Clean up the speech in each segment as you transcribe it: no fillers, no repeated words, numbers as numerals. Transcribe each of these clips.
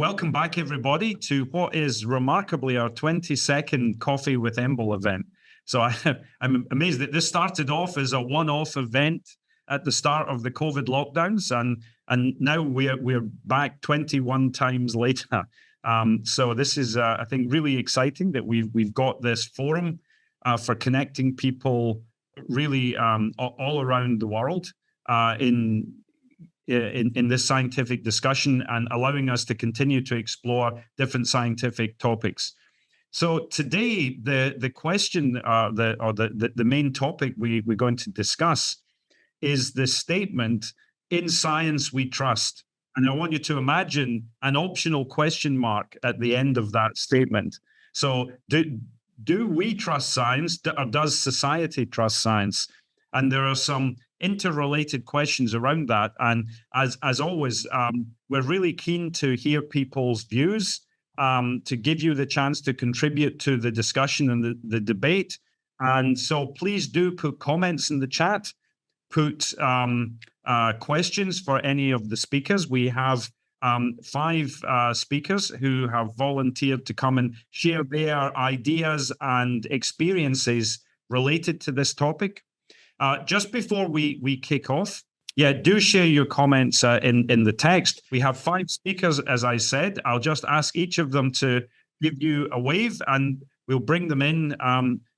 welcome back, everybody, to what is remarkably our 22nd Coffee with EMBL event. So I'm amazed that this started off as a one-off event at the start of the COVID lockdowns, and now we're back 21 times later. So this is, I think, really exciting that we've got this forum for connecting people really all around the world in this scientific discussion and allowing us to continue to explore different scientific topics. So today, the question, the main topic we're going to discuss is the statement, "In science we trust." And I want you to imagine an optional question mark at the end of that statement. So do we trust science, or does society trust science? And there are some interrelated questions around that. And as always, we're really keen to hear people's views, to give you the chance to contribute to the discussion and the debate. And so please do put comments in the chat, put questions for any of the speakers. We have 5 speakers who have volunteered to come and share their ideas and experiences related to this topic. Just before we kick off, do share your comments in the text. We have 5 speakers, as I said. I'll just ask each of them to give you a wave, and we'll bring them in.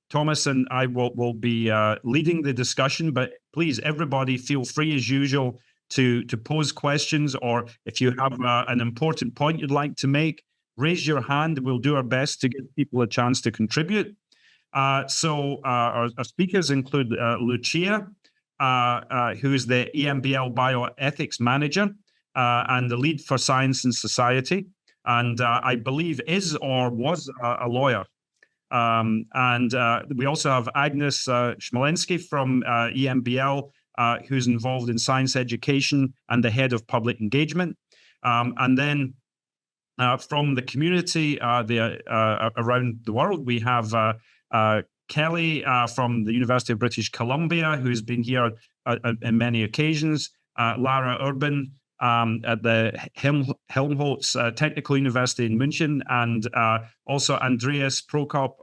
Thomas and I will be leading the discussion, but please, everybody, feel free as usual to pose questions, or if you have an important point you'd like to make, raise your hand. We'll do our best to give people a chance to contribute. So our speakers include Lucia, who is the EMBL Bioethics Manager and the lead for Science and Society, and I believe is or was a lawyer. And we also have Agnes Szmolenszky from EMBL, who's involved in science education and the head of public engagement. And then from the community around the world, we have Kelly from the University of British Columbia, who's been here on many occasions, Lara Urban at the Helmholtz Technical University in München, and also Andreas Prokop,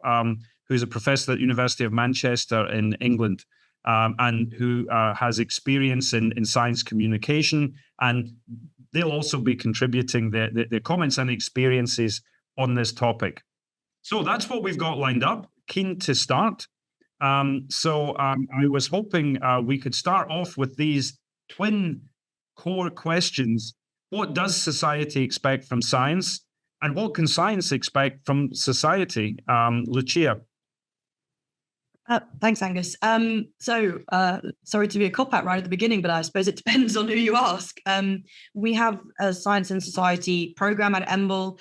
who's a professor at the University of Manchester in England, and who has experience in science communication, and they'll also be contributing their comments and experiences on this topic. So that's what we've got lined up. Keen to start. So I was hoping we could start off with these twin core questions. What does society expect from science? And what can science expect from society? Lucia. Thanks, Angus. Sorry to be a cop-out right at the beginning, but I suppose it depends on who you ask. We have a Science and Society program at EMBL.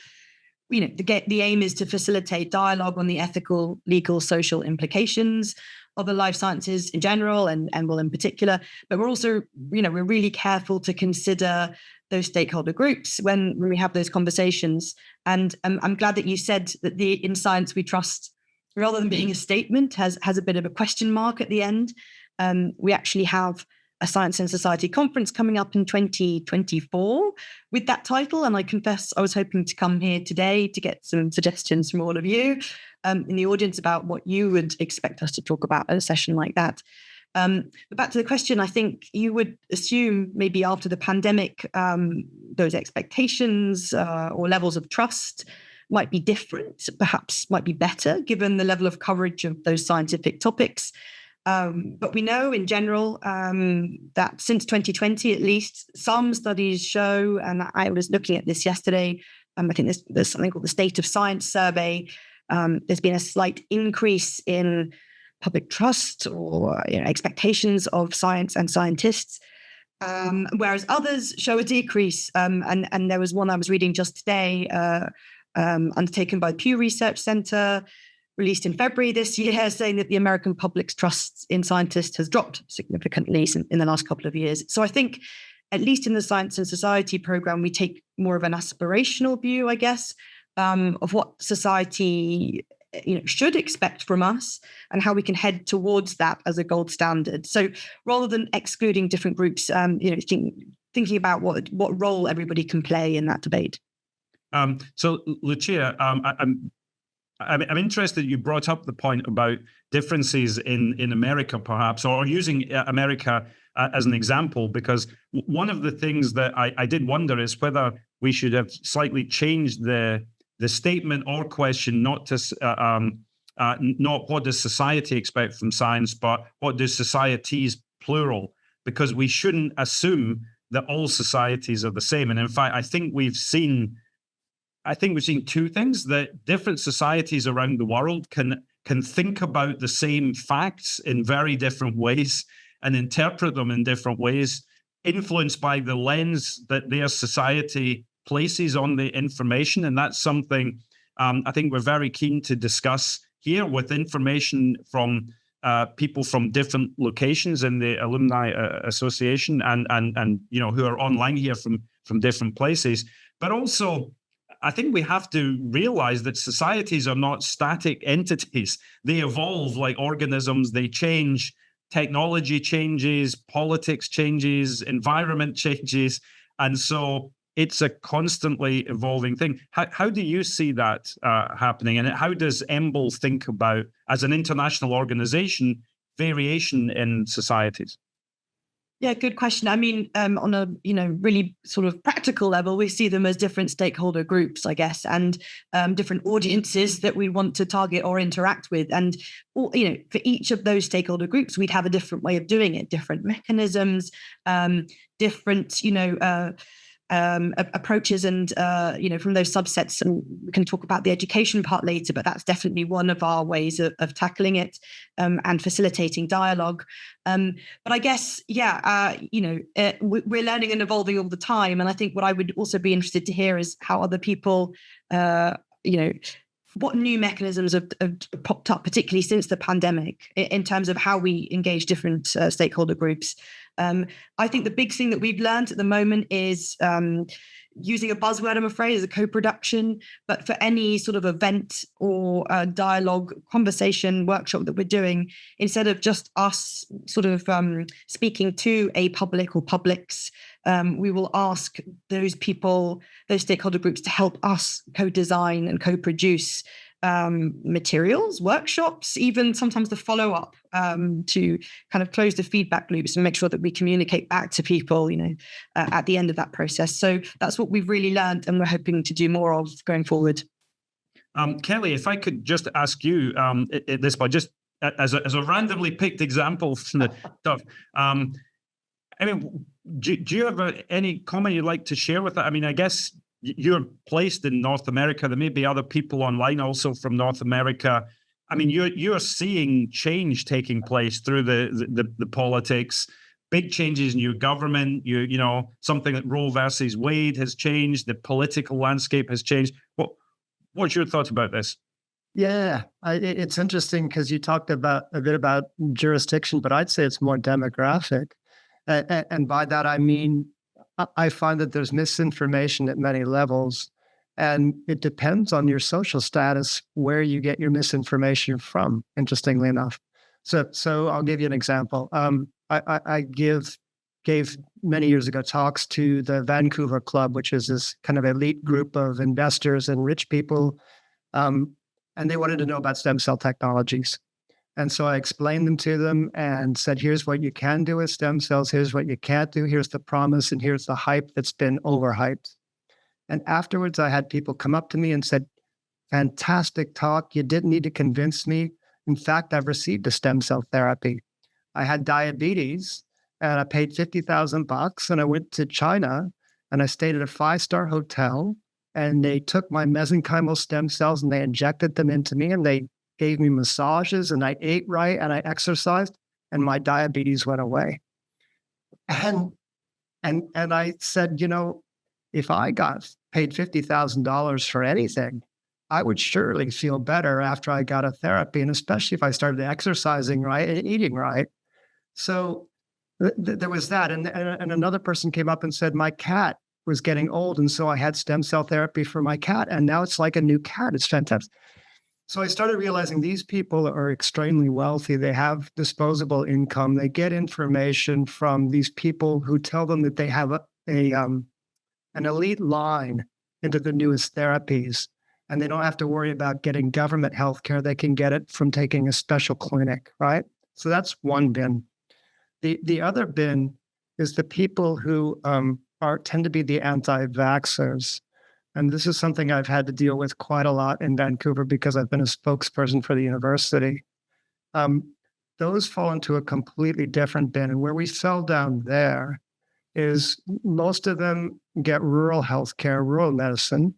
You know, the aim is to facilitate dialogue on the ethical, legal, social implications of the life sciences in general and EMBL in particular. But we're also, we're really careful to consider those stakeholder groups when we have those conversations. And I'm glad that you said that the "In Science We Trust," rather than being a statement, has a bit of a question mark at the end. We actually have a Science and Society conference coming up in 2024 with that title. And I confess I was hoping to come here today to get some suggestions from all of you in the audience about what you would expect us to talk about at a session like that. But back to the question, I think you would assume maybe after the pandemic, those expectations or levels of trust might be different, perhaps might be better, given the level of coverage of those scientific topics. But we know in general that since 2020, at least, some studies show, and I was looking at this yesterday, I think there's something called the State of Science Survey. There's been a slight increase in public trust or expectations of science and scientists, whereas others show a decrease. And there was one I was reading just today, undertaken by the Pew Research Center, released in February this year, saying that the American public's trust in scientists has dropped significantly in the last couple of years. So I think, at least in the Science and Society program, we take more of an aspirational view, I guess, of what society should expect from us and how we can head towards that as a gold standard. So rather than excluding different groups, thinking about what role everybody can play in that debate. So, Lucia, I'm interested you brought up the point about differences in America, perhaps, or using America as an example, because one of the things that I did wonder is whether we should have slightly changed the statement or question, not what does society expect from science, but what do societies, plural, because we shouldn't assume that all societies are the same. And in fact, I think we've seen two things: that different societies around the world can think about the same facts in very different ways and interpret them in different ways, influenced by the lens that their society places on the information. And that's something I think we're very keen to discuss here, with information from people from different locations in the Alumni Association and who are online here from different places. But also, I think we have to realize that societies are not static entities. They evolve like organisms. They change. Technology changes, politics changes, environment changes. And so it's a constantly evolving thing. How do you see that happening? And how does EMBL think about, as an international organization, variation in societies? Yeah, good question. I mean, on a really sort of practical level, we see them as different stakeholder groups, I guess, and different audiences that we want to target or interact with. And for each of those stakeholder groups, we'd have a different way of doing it, different mechanisms, different approaches, and from those subsets. And we can talk about the education part later, but that's definitely one of our ways of tackling it and facilitating dialogue. But I guess, we're learning and evolving all the time. And I think what I would also be interested to hear is how other people, what new mechanisms have popped up, particularly since the pandemic, in terms of how we engage different stakeholder groups. I think the big thing that we've learned at the moment is using a buzzword, I'm afraid, is a co-production. But for any sort of event or dialogue, conversation, workshop that we're doing, instead of just us sort of speaking to a public or publics, we will ask those people, those stakeholder groups, to help us co-design and co-produce materials, workshops, even sometimes the follow-up, to kind of close the feedback loops and make sure that we communicate back to people, at the end of that process. So that's what we've really learned, and we're hoping to do more of going forward. Kelly, if I could just ask you this, but just as a randomly picked example from the stuff. Do you have any comment you'd like to share with that? I mean, I guess you're placed in North America. There may be other people online also from North America. I mean, you're seeing change taking place through the politics, big changes in your government. Something like Roe versus Wade has changed. The political landscape has changed. What's your thoughts about this? Yeah, it's interesting because you talked a bit about jurisdiction, but I'd say it's more demographic. And by that, I mean, I find that there's misinformation at many levels, and it depends on your social status where you get your misinformation from, interestingly enough. So I'll give you an example. I gave many years ago talks to the Vancouver Club, which is this kind of elite group of investors and rich people, and they wanted to know about stem cell technologies. And so I explained them to them and said, here's what you can do with stem cells. Here's what you can't do. Here's the promise. And here's the hype that's been overhyped. And afterwards, I had people come up to me and said, fantastic talk. You didn't need to convince me. In fact, I've received a stem cell therapy. I had diabetes and I paid $50,000, and I went to China and I stayed at a 5-star hotel, and they took my mesenchymal stem cells and they injected them into me, and they gave me massages, and I ate right and I exercised, and my diabetes went away. And I said, if I got paid $50,000 for anything, I would surely feel better after I got a therapy, and especially if I started exercising right and eating right. So there was that. And another person came up and said, my cat was getting old, and so I had stem cell therapy for my cat, and now it's like a new cat. It's fantastic. So I started realizing these people are extremely wealthy. They have disposable income. They get information from these people who tell them that they have an elite line into the newest therapies. And they don't have to worry about getting government healthcare. They can get it from taking a special clinic, right? So that's one bin. The other bin is the people who tend to be the anti-vaxxers. And this is something I've had to deal with quite a lot in Vancouver because I've been a spokesperson for the university. Those fall into a completely different bin. And where we fell down there is most of them get rural healthcare, rural medicine.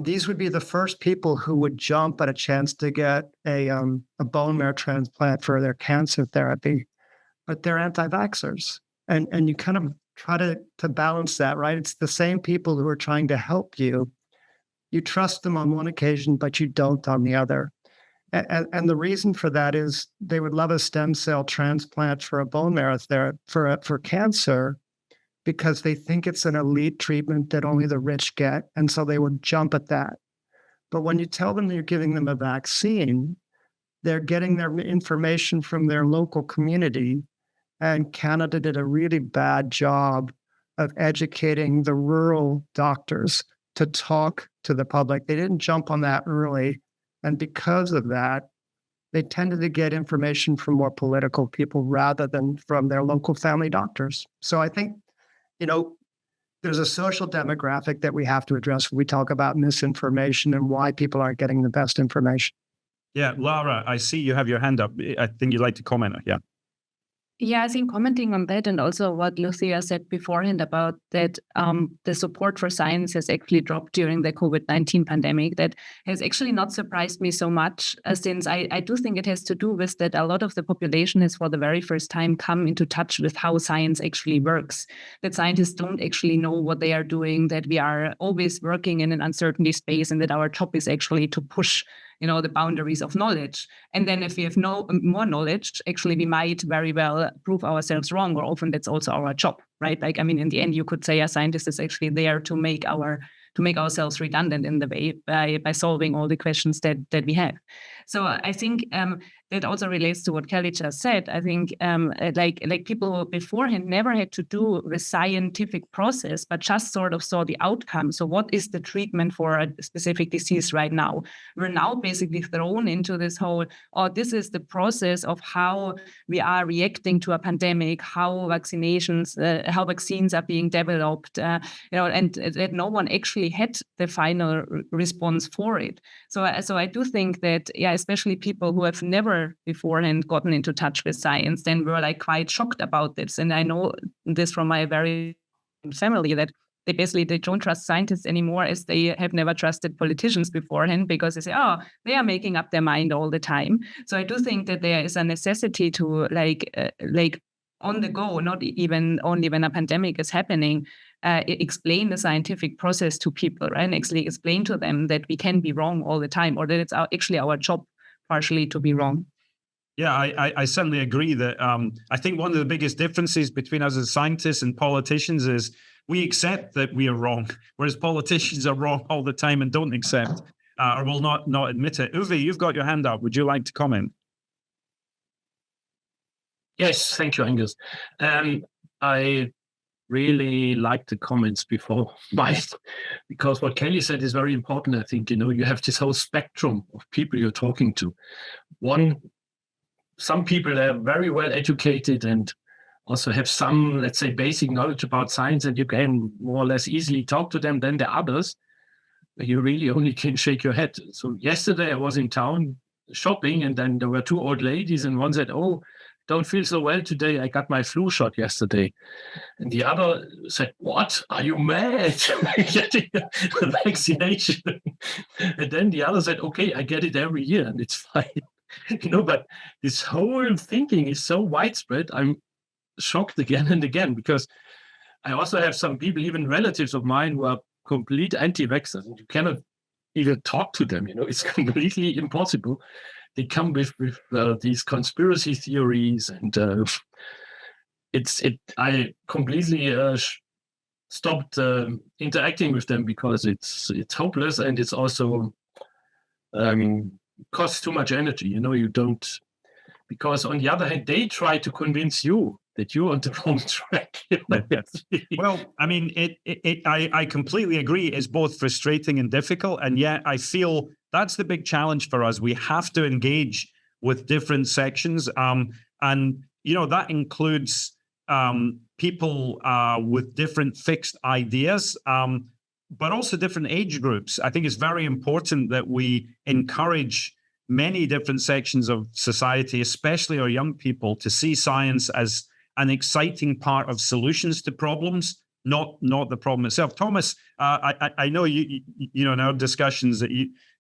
These would be the first people who would jump at a chance to get a bone marrow transplant for their cancer therapy, but they're anti-vaxxers. And you kind of try to balance that, right? It's the same people who are trying to help you. You trust them on one occasion, but you don't on the other. And the reason for that is they would love a stem cell transplant for a bone marrow therapy for cancer, because they think it's an elite treatment that only the rich get. And so they would jump at that. But when you tell them you're giving them a vaccine, they're getting their information from their local community. And Canada did a really bad job of educating the rural doctors to talk to the public. They didn't jump on that early. And because of that, they tended to get information from more political people rather than from their local family doctors. So I think, there's a social demographic that we have to address when we talk about misinformation and why people aren't getting the best information. Yeah, Lara, I see you have your hand up. I think you'd like to comment. Yeah. Yeah, I think commenting on that and also what Lucia said beforehand about that the support for science has actually dropped during the COVID-19 pandemic. That has actually not surprised me so much, since I do think it has to do with that a lot of the population has for the very first time come into touch with how science actually works. That scientists don't actually know what they are doing, that we are always working in an uncertainty space, and that our job is actually to push the boundaries of knowledge. And then if we have more knowledge, actually, we might very well prove ourselves wrong, or often that's also our job, right? In the end, you could say a scientist is actually there to make ourselves redundant in the way by solving all the questions that we have. So I think that also relates to what Kelly just said. I think like people beforehand never had to do the scientific process, but just sort of saw the outcome. So what is the treatment for a specific disease right now? We're now basically thrown into this whole, this is the process of how we are reacting to a pandemic, how vaccines are being developed, and that no one actually had the final response for it. So I do think that, especially people who have never beforehand gotten into touch with science, then were quite shocked about this. And I know this from my very family, that they don't trust scientists anymore, as they have never trusted politicians beforehand, because they say, they are making up their mind all the time. So I do think that there is a necessity to on the go, not even only when a pandemic is happening, explain the scientific process to people, right? And actually explain to them that we can be wrong all the time, or that it's actually our job partially to be wrong. Yeah, I certainly agree that I think one of the biggest differences between us as scientists and politicians is we accept that we are wrong, whereas politicians are wrong all the time and don't accept or will not admit it. Uwe, you've got your hand up. Would you like to comment? Yes, thank you, Angus. I really like the comments before mine, because what Kelly said is very important. I think, you have this whole spectrum of people you're talking to. Some people are very well educated and also have some, let's say, basic knowledge about science, and you can more or less easily talk to them. Than the others, you really only can shake your head. So yesterday I was in town shopping, and then there were two old ladies, and one said, don't feel so well today. I got my flu shot yesterday. And the other said, what? Are you mad? Getting a vaccination. And then the other said, okay, I get it every year and it's fine. But this whole thinking is so widespread. I'm shocked again and again, because I also have some people, even relatives of mine, who are complete anti-vaxxers. And you cannot even talk to them. It's completely impossible. They come with these conspiracy theories, and I completely stopped interacting with them, because it's hopeless, and it's also costs too much energy. You don't, because on the other hand, they try to convince you that you're on the wrong track. Well, I mean, I completely agree. It's both frustrating and difficult. And yet I feel that's the big challenge for us. We have to engage with different sections. And, that includes people with different fixed ideas, but also different age groups. I think it's very important that we encourage many different sections of society, especially our young people, to see science as an exciting part of solutions to problems, not the problem itself. Thomas, I know you in our discussions that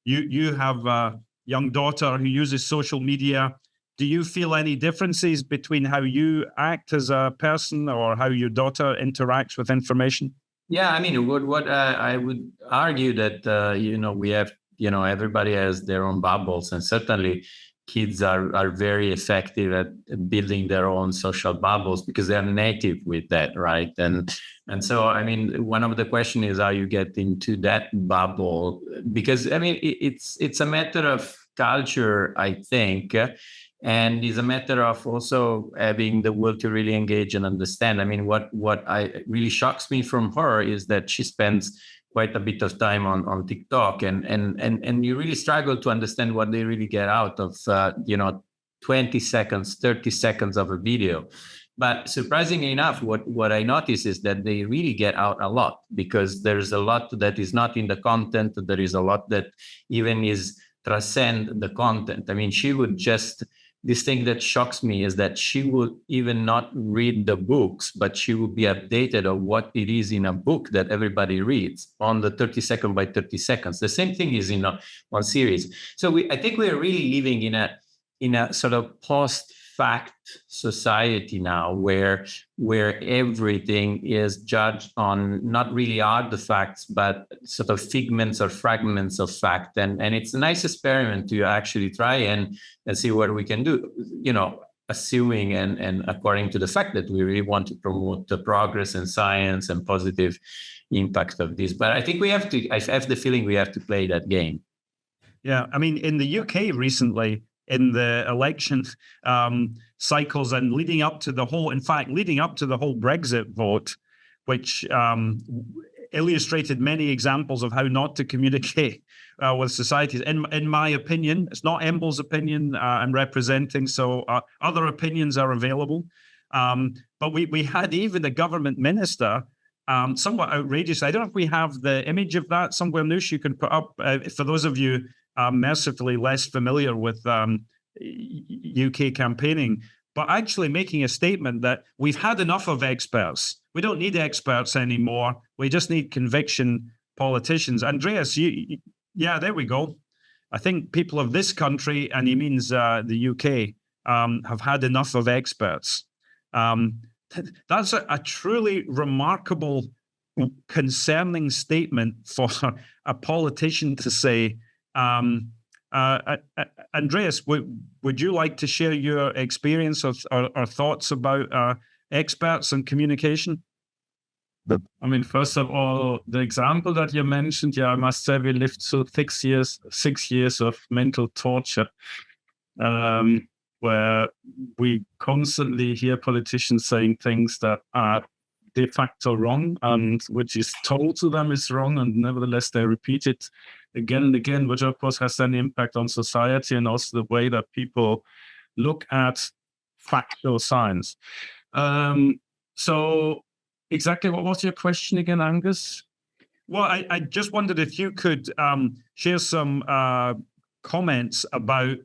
you have a young daughter who uses social media. Do you feel any differences between how you act as a person or how your daughter interacts with information? Yeah, I mean, what I would argue that we have, everybody has their own bubbles, and certainly kids are very effective at building their own social bubbles because they're native with that, right? And so, I mean, one of the questions is how you get into that bubble, because I mean, it's a matter of culture, I think. And it's a matter of also having the will to really engage and understand. I mean, what really shocks me from her is that she spends quite a bit of time on TikTok, and you really struggle to understand what they really get out of 20 seconds, 30 seconds of a video. But surprisingly enough, what I notice is that they really get out a lot, because there's a lot that is not in the content. There is a lot that even is transcend the content. I mean, she would just, this thing that shocks me is that she would even not read the books, but she would be updated on what it is in a book that everybody reads on the 30 second by 30 seconds. The same thing is in one series. So I think we're really living in a sort of post-fact society now, where everything is judged on not really artifacts, but sort of figments or fragments of fact. And it's a nice experiment to actually try and see what we can do, assuming and according to the fact that we really want to promote the progress in science and positive impact of this. But I think I have the feeling we have to play that game. Yeah, I mean, in the UK recently, in the election cycles and leading up to the whole Brexit vote, which illustrated many examples of how not to communicate with societies. In my opinion, it's not EMBL's opinion I'm representing, so other opinions are available. But we had even the government minister, somewhat outrageous. I don't know if we have the image of that somewhere, Lucia, you can put up, for those of you mercifully less familiar with UK campaigning, but actually making a statement that we've had enough of experts. We don't need experts anymore. We just need conviction politicians. Andreas, yeah, there we go. I think people of this country, and he means the UK, have had enough of experts. That's a truly remarkable, concerning statement for a politician to say. Andreas, would you like to share your experience or thoughts about experts and communication? I mean, first of all, the example that you mentioned, yeah, I must say we lived through 6 years of mental torture, where we constantly hear politicians saying things that are de facto wrong, and which is told to them is wrong, and nevertheless they repeat it again and again, which of course has an impact on society and also the way that people look at factual science. So exactly what was your question again, Angus? Well, I just wondered if you could share some comments about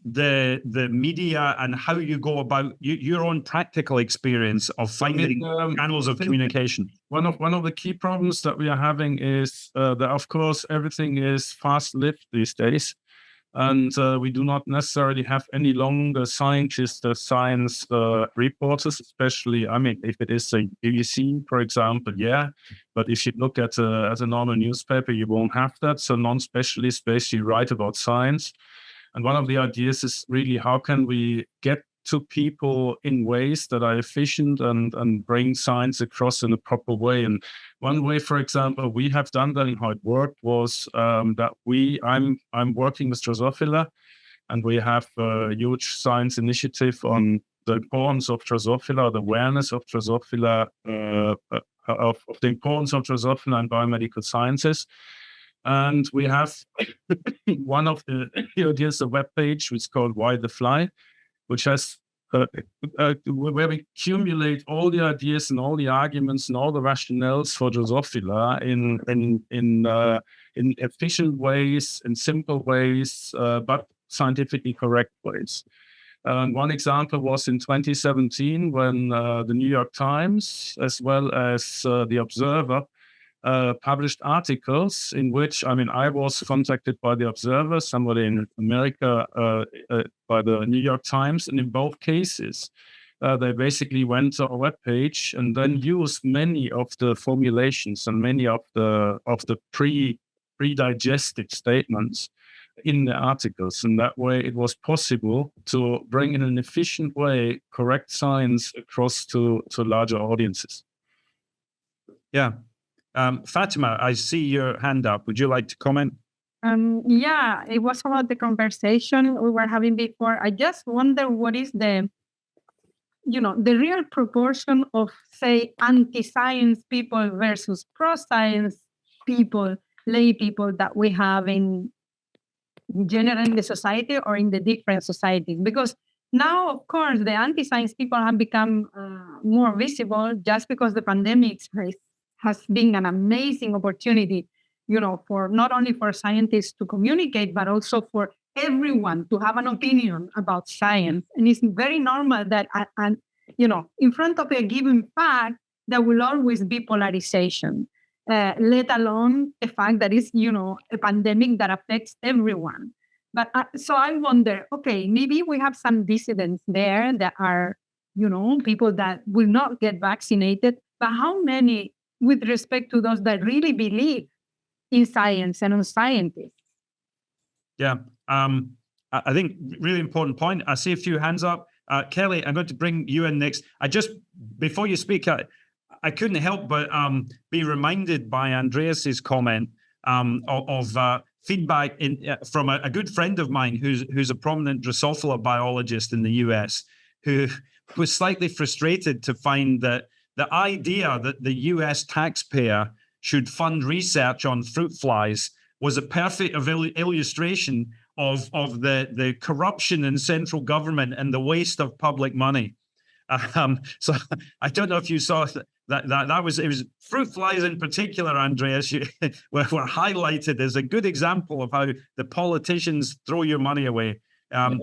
the media and how you go about your own practical experience of finding channels of communication. One of the key problems that we are having is that, of course, everything is fast-lived these days, and we do not necessarily have any longer scientists or science reporters, especially, I mean, if it is a BBC, for example, yeah, but if you look at a normal newspaper, you won't have that. So non-specialists basically write about science. And one of the ideas is really how can we get to people in ways that are efficient and bring science across in a proper way. And one way, for example, we have done that and how it worked was that I'm working with Drosophila, and we have a huge science initiative on the importance of Drosophila, the awareness of Drosophila, of the importance of Drosophila in biomedical sciences. And we have one of the ideas, a webpage, which is called Why the Fly, which has where we accumulate all the ideas and all the arguments and all the rationales for Drosophila in efficient ways, in simple ways, but scientifically correct ways. One example was in 2017 when the New York Times, as well as the Observer, published articles in which, I was contacted by the Observer, somebody in America by the New York Times, and in both cases, they basically went to our webpage and then used many of the formulations and many of the pre-digested statements in the articles. And that way it was possible to bring in an efficient way correct science across to larger audiences. Yeah. Fatima, I see your hand up. Would you like to comment? Yeah, it was about the conversation we were having before. I just wonder what is the real proportion of, say, anti-science people versus pro-science people, lay people that we have in general in the society or in the different societies. Because now, of course, the anti-science people have become more visible just because the pandemic has been an amazing opportunity, for not only for scientists to communicate, but also for everyone to have an opinion about science. And it's very normal that, in front of a given fact, there will always be polarization, let alone the fact that it's, a pandemic that affects everyone. But so I wonder, okay, maybe we have some dissidents there that are, people that will not get vaccinated, but how many with respect to those that really believe in science and on scientists? Yeah, I think really important point. I see a few hands up. Kelly, I'm going to bring you in next. Before you speak, I couldn't help but be reminded by Andreas's comment of feedback from a good friend of mine who's a prominent Drosophila biologist in the US, who was slightly frustrated to find that the idea that the US taxpayer should fund research on fruit flies was a perfect illustration of the corruption in central government and the waste of public money. So I don't know if you saw that it was fruit flies in particular, Andreas, were highlighted as a good example of how the politicians throw your money away.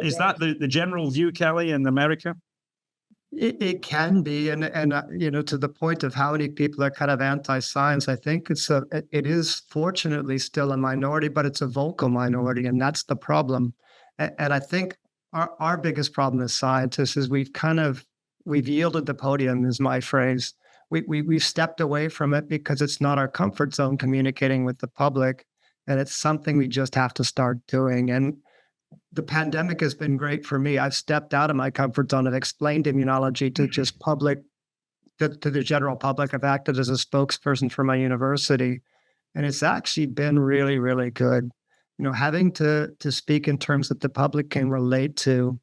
Is that the general view, Kelly, in America? It can be, and to the point of how many people are kind of anti-science, I think it is fortunately still a minority, but it's a vocal minority, and that's the problem. And I think our biggest problem as scientists is we've yielded the podium, is my phrase. We've stepped away from it because it's not our comfort zone communicating with the public, and it's something we just have to start doing. And the pandemic has been great for me. I've stepped out of my comfort zone and explained immunology to just to the general public. I've acted as a spokesperson for my university, and it's actually been really, really good. Having to speak in terms that the public can relate to,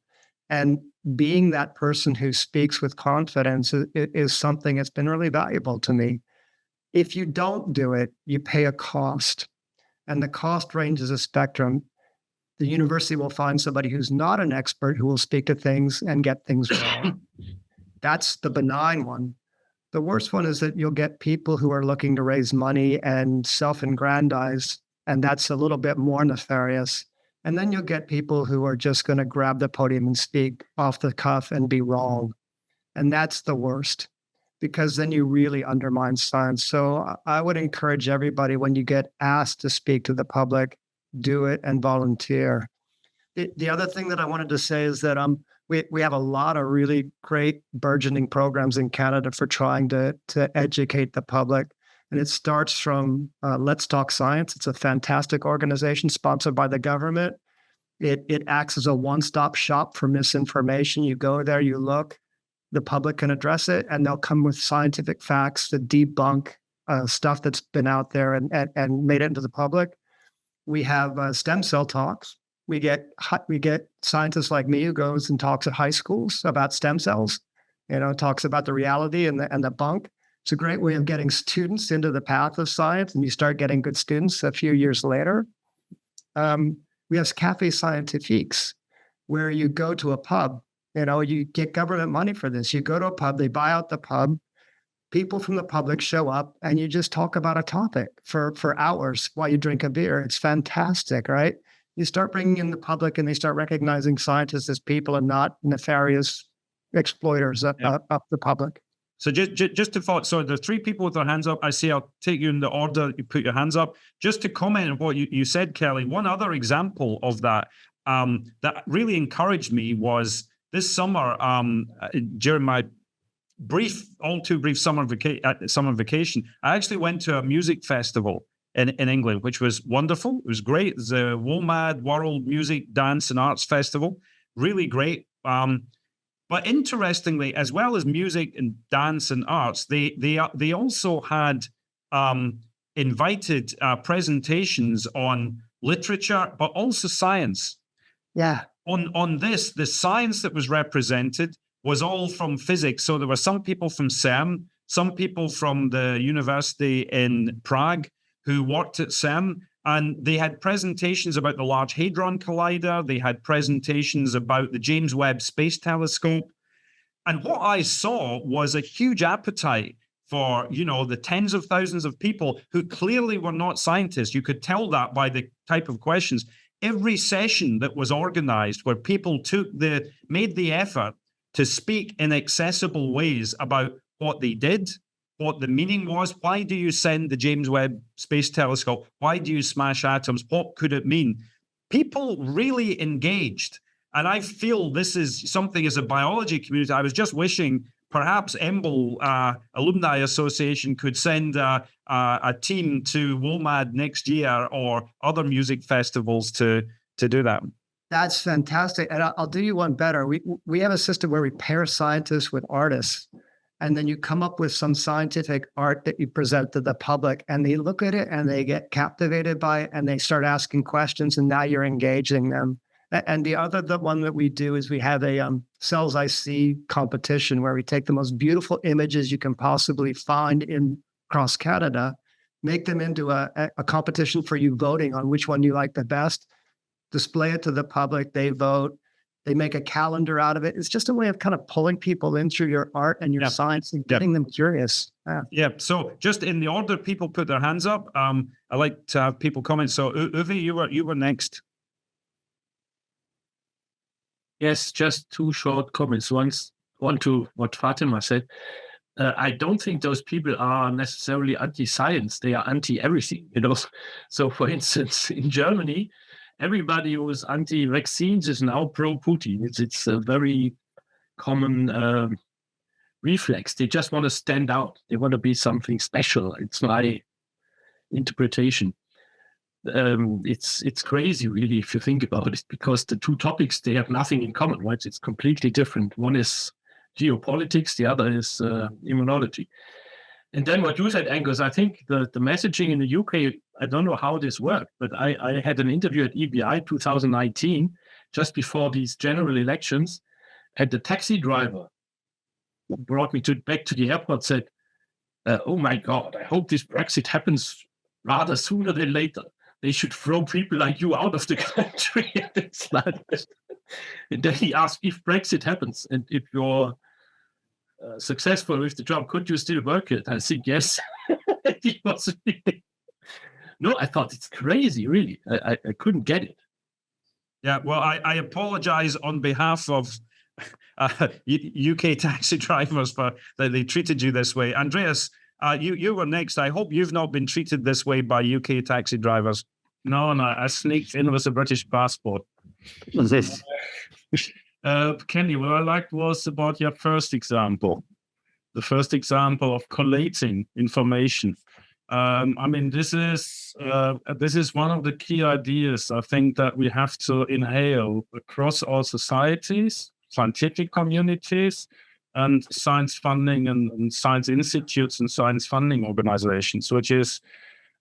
and being that person who speaks with confidence is something that's been really valuable to me. If you don't do it, you pay a cost, and the cost ranges a spectrum. The university will find somebody who's not an expert who will speak to things and get things wrong. That's the benign one. The worst one is that you'll get people who are looking to raise money and self-aggrandize, and that's a little bit more nefarious. And then you'll get people who are just going to grab the podium and speak off the cuff and be wrong. And that's the worst, because then you really undermine science. So I would encourage everybody, when you get asked to speak to the public, do it and volunteer. The other thing that I wanted to say is that we have a lot of really great burgeoning programs in Canada for trying to educate the public. And it starts from Let's Talk Science. It's a fantastic organization sponsored by the government. It acts as a one-stop shop for misinformation. You go there, you look, the public can address it, and they'll come with scientific facts to debunk stuff that's been out there and made it into the public. We have stem cell talks. We get scientists like me who goes and talks at high schools about stem cells, talks about the reality and the bunk. It's a great way of getting students into the path of science, and you start getting good students a few years later. We have café scientifiques, where you go to a pub, you get government money for this. You go to a pub, they buy out the pub, people from the public show up, and you just talk about a topic for hours while you drink a beer. It's fantastic, right? You start bringing in the public, and they start recognizing scientists as people and not nefarious exploiters of the public. So just to follow, so there are three people with their hands up. I say I'll take you in the order you put your hands up. Just to comment on what you said, Kelly, one other example of that that really encouraged me was this summer during my all too brief summer vacation, I actually went to a music festival in England, which was wonderful. It was great. It was a WOMAD, World Music, Dance and Arts Festival. Really great. But interestingly, as well as music and dance and arts, they also had invited presentations on literature, but also science. Yeah. On this, the science that was represented was all from physics. So there were some people from CERN, some people from the university in Prague who worked at CERN, and they had presentations about the Large Hadron Collider. They had presentations about the James Webb Space Telescope. And what I saw was a huge appetite for, the tens of thousands of people who clearly were not scientists. You could tell that by the type of questions. Every session that was organized where people made the effort to speak in accessible ways about what they did, what the meaning was. Why do you send the James Webb Space Telescope? Why do you smash atoms? What could it mean? People really engaged. And I feel this is something as a biology community. I was just wishing perhaps EMBL Alumni Association could send a team to WOMAD next year or other music festivals to do that. That's fantastic. And I'll do you one better. We have a system where we pair scientists with artists, and then you come up with some scientific art that you present to the public, and they look at it and they get captivated by it, and they start asking questions, and now you're engaging them. And the one that we do is we have a Cells I See competition where we take the most beautiful images you can possibly find across Canada, make them into a competition for you voting on which one you like the best, display it to the public, they vote, they make a calendar out of it. It's just a way of kind of pulling people in through your art and your science and getting them curious. Yeah. So just in the order people put their hands up, I like to have people comment. So Uwe, you were next. Yes, just two short comments. One to what Fatima said. I don't think those people are necessarily anti-science. They are anti-everything, So, for instance, in Germany, everybody who is anti-vaccines is now pro-Putin. It's a very common reflex. They just want to stand out. They want to be something special. It's my interpretation. It's crazy, really, if you think about it, because the two topics, they have nothing in common, right? It's completely different. One is geopolitics, the other is immunology. And then what you said, Angus, I think the messaging in the UK, I don't know how this worked, but I had an interview at EBI 2019, just before these general elections, and the taxi driver who brought me back to the airport said, oh my God, I hope this Brexit happens rather sooner than later. They should throw people like you out of the country. It's like, and then he asked, if Brexit happens and if you're successful with the job, could you still work it? I think yes. He was really... No, I thought it's crazy, really. I couldn't get it. Yeah, well, I apologize on behalf of UK taxi drivers for that they treated you this way. Andreas, you were next. I hope you've not been treated this way by UK taxi drivers. No, I sneaked in with a British passport. Kenny, what I liked was about your first example. The first example of collating information. This is one of the key ideas I think that we have to inhale across all societies, scientific communities, and science funding and science institutes and science funding organizations, which is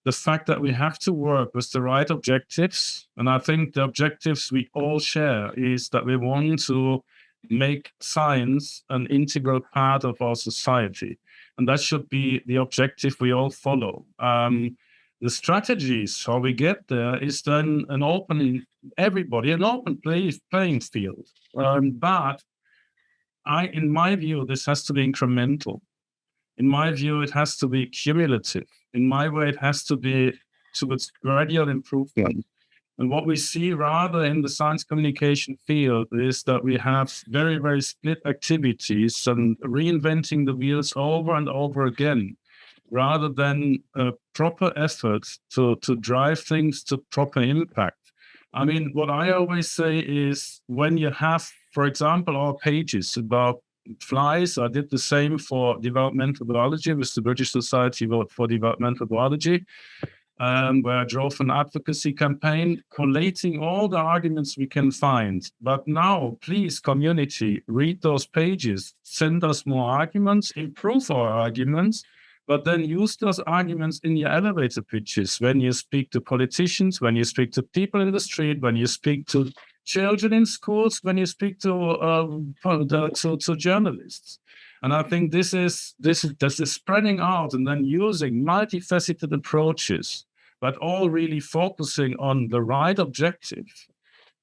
the fact that we have to work with the right objectives. And I think the objectives we all share is that we want to make science an integral part of our society. And that should be the objective we all follow. The strategies, how we get there, is then an open playing field. But in my view, this has to be incremental. In my view, it has to be cumulative. In my way, it has to be towards gradual improvement. And what we see rather in the science communication field is that we have very, very split activities and reinventing the wheels over and over again, rather than proper efforts to drive things to proper impact. I mean, what I always say is when you have, for example, our pages about flies, I did the same for developmental biology with the British Society for Developmental Biology, where I drove an advocacy campaign, collating all the arguments we can find. But now, please, community, read those pages, send us more arguments, improve our arguments, but then use those arguments in your elevator pitches when you speak to politicians, when you speak to people in the street, when you speak to children in schools, when you speak to journalists. And I think this is spreading out and then using multifaceted approaches, but all really focusing on the right objective.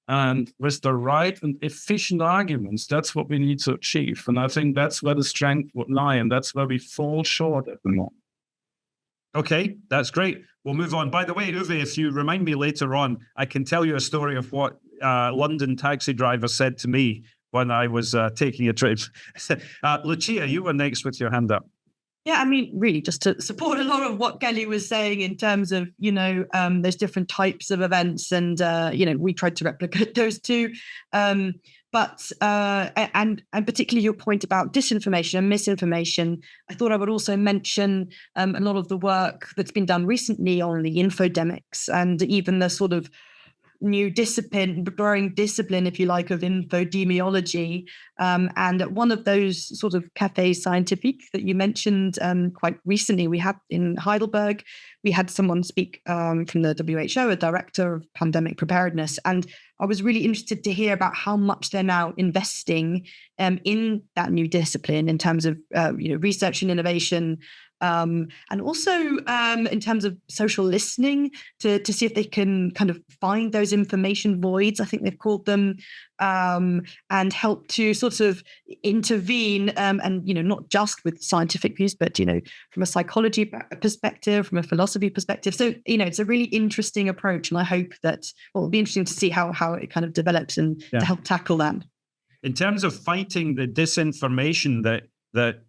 And with the right and efficient arguments, that's what we need to achieve. And I think that's where the strength would lie, and that's where we fall short at the moment. Okay, that's great. We'll move on. By the way, Uwe, if you remind me later on, I can tell you a story of what London taxi driver said to me when I was taking a trip. Lucia, you were next with your hand up. Yeah, I mean, really, just to support a lot of what Kelly was saying in terms of, there's different types of events, and we tried to replicate those too. But particularly your point about disinformation and misinformation, I thought I would also mention a lot of the work that's been done recently on the infodemics and even the sort of new growing discipline, if you like, of infodemiology. And at one of those sort of cafes scientifiques that you mentioned quite recently, we had in Heidelberg, we had someone speak from the WHO, a director of pandemic preparedness. And I was really interested to hear about how much they're now investing in that new discipline in terms of research and innovation, and also in terms of social listening to see if they can kind of find those information voids, I think they've called them, and help to sort of intervene, and not just with scientific views, but from a psychology perspective, from a philosophy perspective. So it's a really interesting approach, and I hope that it'll be interesting to see how it kind of develops and to help tackle that. In terms of fighting the disinformation that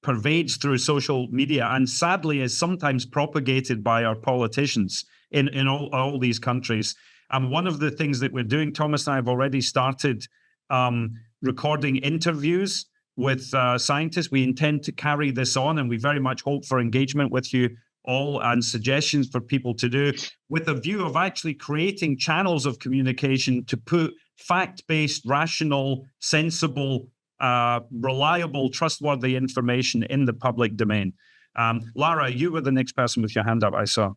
pervades through social media and sadly is sometimes propagated by our politicians in all these countries. And one of the things that we're doing, Thomas and I have already started recording interviews with scientists. We intend to carry this on, and we very much hope for engagement with you all and suggestions for people to do, with a view of actually creating channels of communication to put fact-based, rational, sensible, reliable, trustworthy information in the public domain. Lara, you were the next person with your hand up, I saw.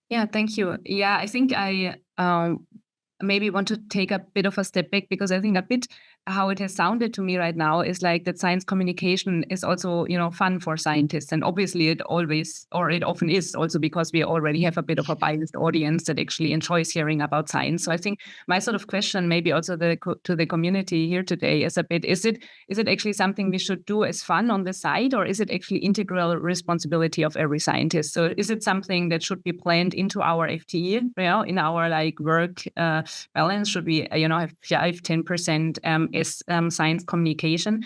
Yeah, thank you. Yeah, I think I maybe want to take a bit of a step back, because I think a bit how it has sounded to me right now is like that science communication is also, fun for scientists. And obviously it often is also, because we already have a bit of a biased audience that actually enjoys hearing about science. So I think my sort of question, maybe also to the community here today, is a bit, is it actually something we should do as fun on the side, or is it actually integral responsibility of every scientist? So is it something that should be planned into our FTE, in our work balance? Should we, have 5-10% as science communication?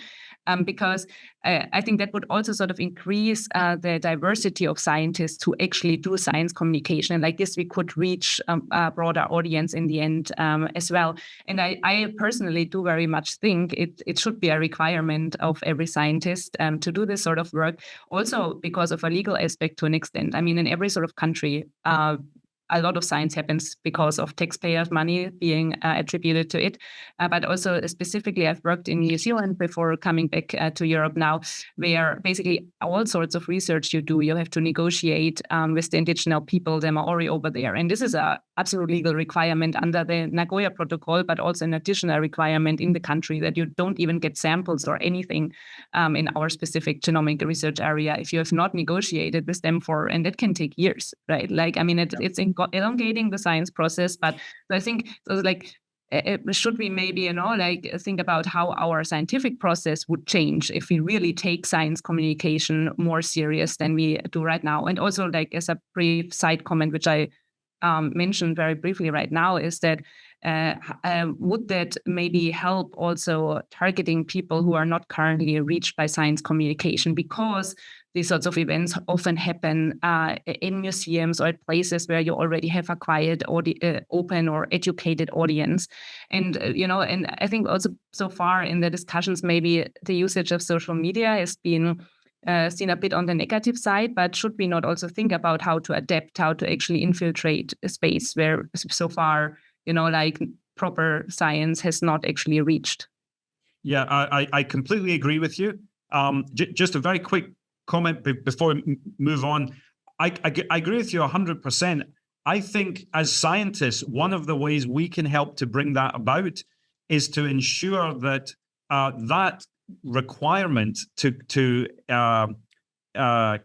Because I think that would also sort of increase the diversity of scientists who actually do science communication. And like this, we could reach a broader audience in the end as well. And I personally do very much think it should be a requirement of every scientist to do this sort of work, also because of a legal aspect to an extent. I mean, in every sort of country, a lot of science happens because of taxpayers' money being attributed to it. But also specifically, I've worked in New Zealand before coming back to Europe now, where basically all sorts of research you do, you have to negotiate with the indigenous people, the Maori over there. And this is a absolute legal requirement under the Nagoya Protocol, but also an additional requirement in the country that you don't even get samples or anything in our specific genomic research area if you have not negotiated with them and that can take years, right? Like, I mean, it's elongating the science process, but I think should we maybe, think about how our scientific process would change if we really take science communication more serious than we do right now? And also, like, as a brief side comment, which I mentioned very briefly right now, is that would that maybe help also targeting people who are not currently reached by science communication, because these sorts of events often happen in museums or at places where you already have a quiet, open or educated audience. And, and I think also so far in the discussions, maybe the usage of social media has been seen a bit on the negative side, but should we not also think about how to adapt, how to actually infiltrate a space where so far, proper science has not actually reached? Yeah, I completely agree with you. Just a very quick comment before we move on. I agree with you 100%. I think as scientists, one of the ways we can help to bring that about is to ensure that that requirement to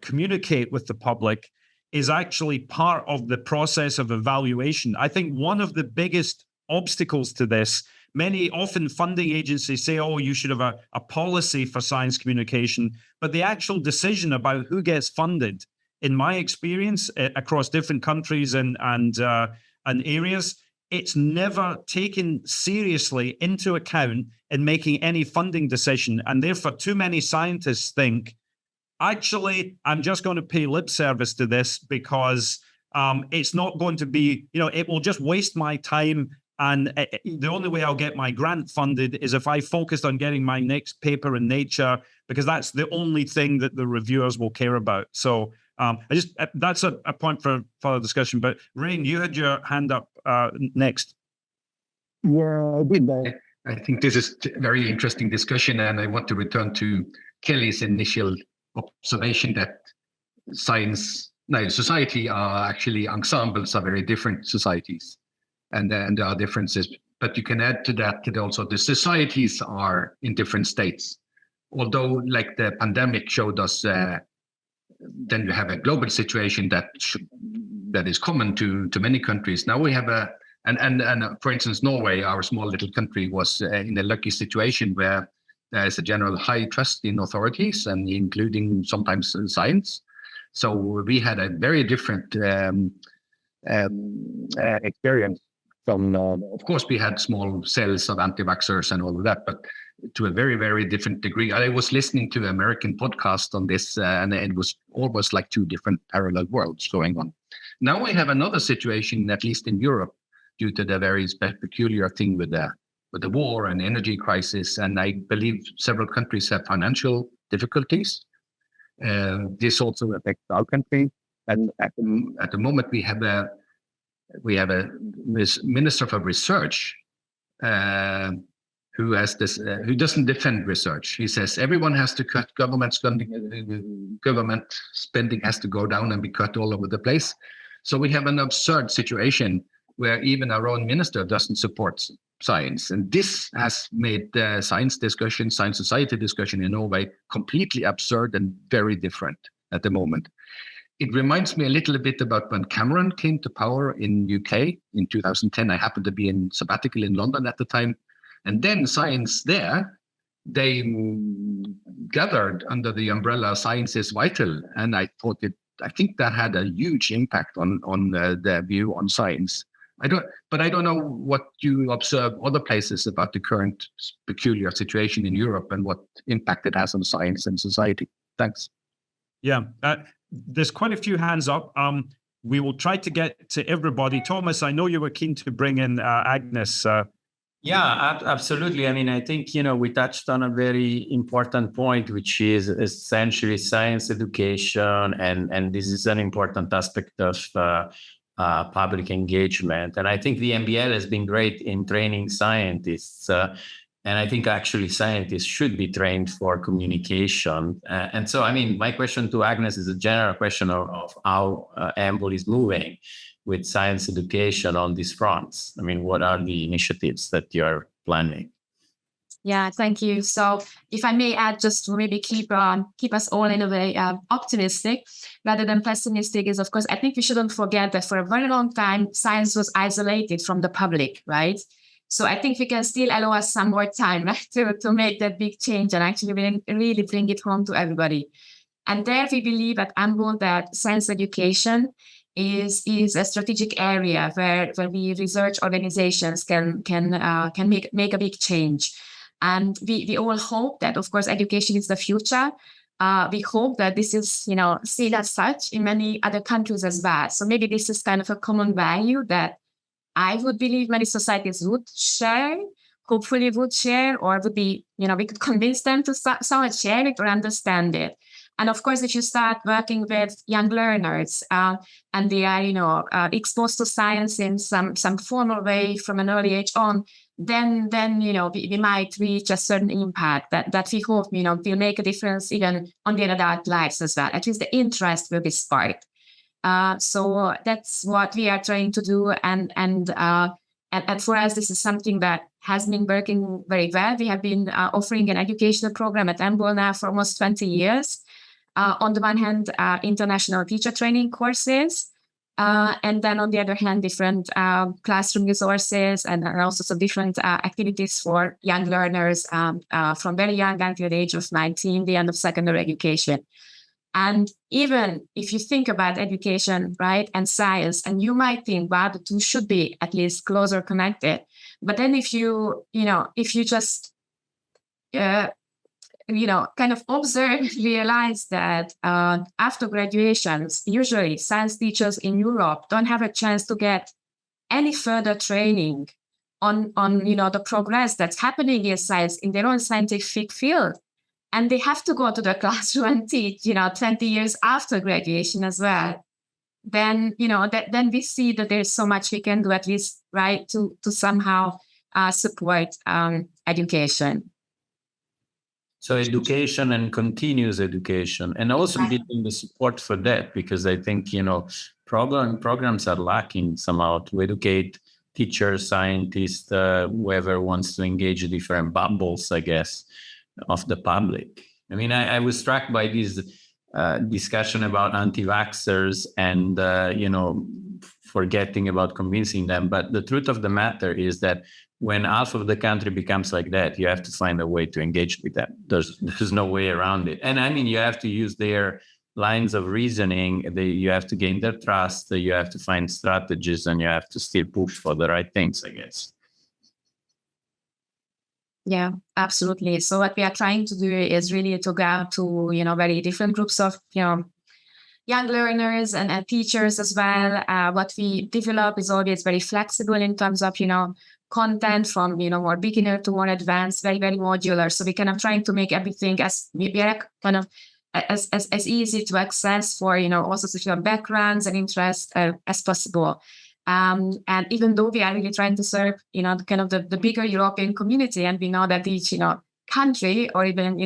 communicate with the public is actually part of the process of evaluation. I think one of the biggest obstacles to this, often funding agencies say, oh, you should have a policy for science communication, but the actual decision about who gets funded, in my experience, across different countries and areas, it's never taken seriously into account in making any funding decision. And therefore, too many scientists think, actually, I'm just going to pay lip service to this because it's not going to be, it will just waste my time. And the only way I'll get my grant funded is if I focused on getting my next paper in Nature, because that's the only thing that the reviewers will care about. So that's a point for further discussion. But Rain, you had your hand up next. Yeah, I did. I think this is a very interesting discussion, and I want to return to Kelly's initial observation that society are actually ensembles are very different societies, and there are differences. But you can add to that also the societies are in different states. Although, like the pandemic showed us, then you have a global situation that is common to many countries. Now we have and for instance, Norway, our small little country, was in a lucky situation where there is a general high trust in authorities, and including sometimes science. So we had a very different experience from, of course, we had small cells of anti-vaxxers and all of that, but to a very, very different degree. I was listening to an American podcast on this, and it was almost like two different parallel worlds going on. Now we have another situation, at least in Europe, due to the very peculiar thing with the war and energy crisis, and I believe several countries have financial difficulties. This also affects our country, and at the moment we have a minister for research who has this who doesn't defend research. He says everyone has to cut government spending. Government spending has to go down and be cut all over the place. So we have an absurd situation where even our own minister doesn't support science. And this has made the science society discussion in Norway completely absurd and very different at the moment. It reminds me a little bit about when Cameron came to power in UK in 2010. I happened to be in sabbatical in London at the time. And then science there, they gathered under the umbrella Science is Vital. And I think that had a huge impact on their view on science. I don't know what you observe other places about the current peculiar situation in Europe and what impact it has on science and society. Thanks. Yeah, there's quite a few hands up. We will try to get to everybody. Thomas, I know you were keen to bring in Agnes. Yeah, absolutely. I mean, I think, we touched on a very important point, which is essentially science education. And this is an important aspect of public engagement. And I think the EMBL has been great in training scientists. And I think actually scientists should be trained for communication. And so, I mean, my question to Agnes is a general question of how EMBL is moving with science education on these fronts. I mean, what are the initiatives that you're planning? Yeah, thank you. So if I may add, just to maybe keep us all in a way optimistic rather than pessimistic, is, of course, I think we shouldn't forget that for a very long time, science was isolated from the public, right? So I think we can still allow us some more time, right, to make that big change and actually really bring it home to everybody. And there we believe at EMBL that science education is a strategic area where we research organizations can make a big change. And we all hope that, of course, education is the future. We hope that this is, seen as such in many other countries as well. So maybe this is kind of a common value that I would believe many societies would share, hopefully would share, or would be, we could convince them to somewhat share it or understand it. And of course, if you start working with young learners and they are, exposed to science in some formal way from an early age on, then we might reach a certain impact that we hope, will make a difference even on their adult lives as well. At least the interest will be sparked. So that's what we are trying to do. And for us, this is something that has been working very well. We have been offering an educational program at EMBL now for almost 20 years. On the one hand, international teacher training courses, and then on the other hand, different classroom resources and also some different activities for young learners from very young until the age of 19, the end of secondary education. And even if you think about education, right, and science, and you might think, wow, the two should be at least closer connected. But then if you just, kind of observe, realize that after graduations, usually science teachers in Europe don't have a chance to get any further training on the progress that's happening in science in their own scientific field. And they have to go to the classroom and teach, 20 years after graduation as well. Then, then we see that there's so much we can do, at least, right, to somehow support education. So education and continuous education, and also building the support for that, because I think, programs are lacking somehow to educate teachers, scientists, whoever wants to engage different bubbles, I guess, of the public. I mean, I was struck by this discussion about anti-vaxxers and, forgetting about convincing them. But the truth of the matter is that when half of the country becomes like that, you have to find a way to engage with them. There's no way around it. And I mean, you have to use their lines of reasoning. You have to gain their trust. You have to find strategies, and you have to still push for the right things, I guess. Yeah, absolutely. So what we are trying to do is really to go out to, very different groups of, young learners and teachers as well. What we develop is always very flexible in terms of, content from, more beginner to more advanced, very, very modular. So we kind of trying to make everything as easy to access for, all sorts of backgrounds and interests as possible. And even though we are really trying to serve, kind of the bigger European community, and we know that each, country or even,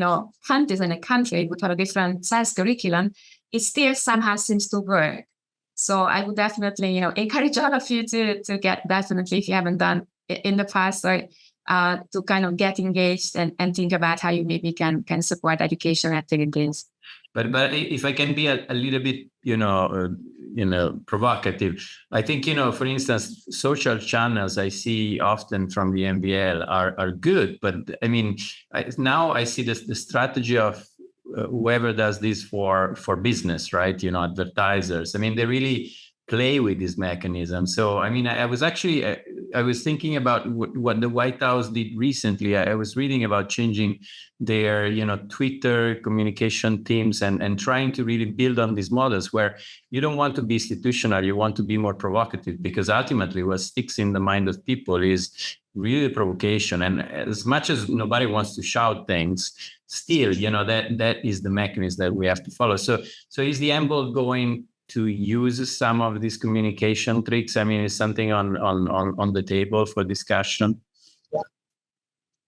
countries in a country would have a different science curriculum, it still somehow seems to work. So I would definitely, encourage all of you to get, definitely, if you haven't done in the past, or to kind of get engaged and think about how you maybe can support education activities. But if I can be a little bit, provocative, I think, for instance, social channels I see often from the EMBL are good. But I mean, now I see the strategy of whoever does this for business, right? Advertisers. I mean, they really play with this mechanism. So, I mean, I was thinking about what the White House did recently. I was reading about changing their, Twitter communication teams and trying to really build on these models where you don't want to be institutional, you want to be more provocative, because ultimately what sticks in the mind of people is really provocation. And as much as nobody wants to shout things, still, that is the mechanism that we have to follow. So is the EMBL going to use some of these communication tricks? I mean, is something on the table for discussion?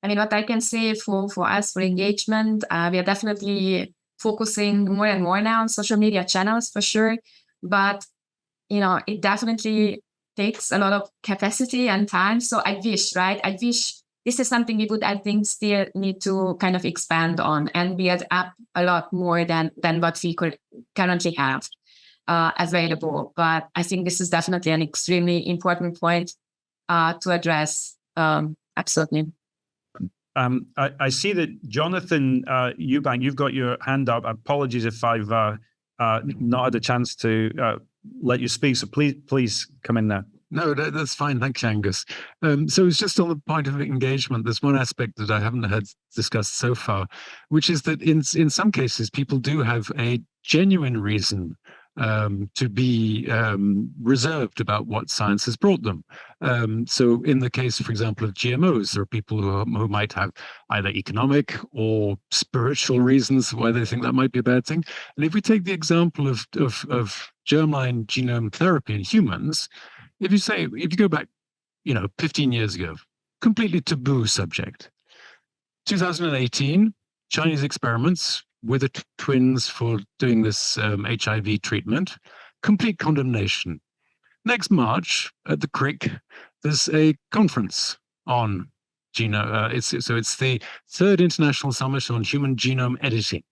I mean, what I can say for us, for engagement, we are definitely focusing more and more now on social media channels for sure. But, it definitely takes a lot of capacity and time. So I wish this is something we would, I think, still need to kind of expand on and build up a lot more than what we could currently have available. But I think this is definitely an extremely important point to address. Absolutely. I see that Jonathan Eubank, you've got your hand up. Apologies if I've not had a chance to let you speak. So please come in now. No, that's fine. Thanks, Angus. So it's just on the point of engagement. There's one aspect that I haven't heard discussed so far, which is that in some cases, people do have a genuine reason to be reserved about what science has brought them. So in the case, for example, of GMOs, there are people who might have either economic or spiritual reasons why they think that might be a bad thing. And if we take the example of germline genome therapy in humans, if you go back, 15 years ago, completely taboo subject. 2018, Chinese experiments with the twins for doing this HIV treatment, complete condemnation. Next March at the Crick, there's a conference on genome. It's the third International Summit on Human Genome Editing.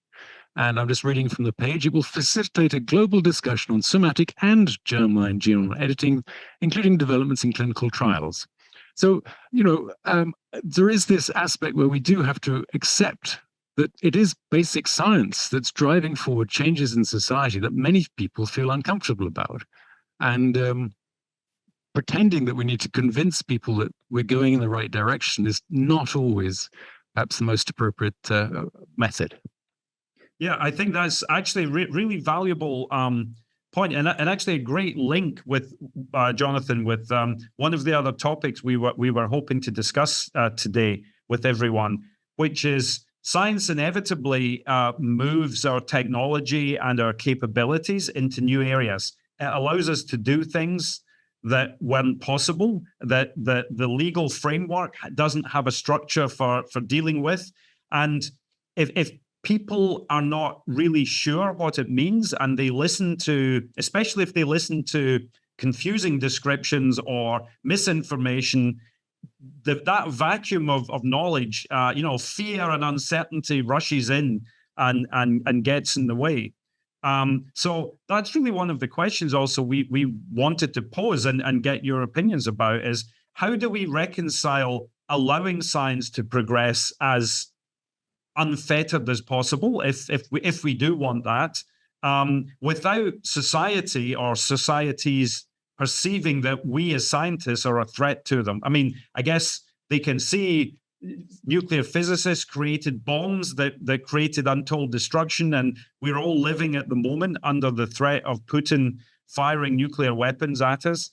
And I'm just reading from the page. It will facilitate a global discussion on somatic and germline genome editing, including developments in clinical trials. So, there is this aspect where we do have to accept that it is basic science that's driving forward changes in society that many people feel uncomfortable about. And pretending that we need to convince people that we're going in the right direction is not always perhaps the most appropriate method. Yeah, I think that's actually really valuable point, and actually a great link with Jonathan with one of the other topics we were hoping to discuss today with everyone, which is science inevitably moves our technology and our capabilities into new areas. It allows us to do things that weren't possible, that the legal framework doesn't have a structure for dealing with, and if people are not really sure what it means, and they listen to, especially if they listen to confusing descriptions or misinformation, that vacuum of knowledge, fear and uncertainty rushes in and gets in the way. So that's really one of the questions also we wanted to pose and get your opinions about is, how do we reconcile allowing science to progress as unfettered as possible, if we do want that, without society or societies perceiving that we as scientists are a threat to them? I mean, I guess they can see nuclear physicists created bombs that created untold destruction, and we're all living at the moment under the threat of Putin firing nuclear weapons at us,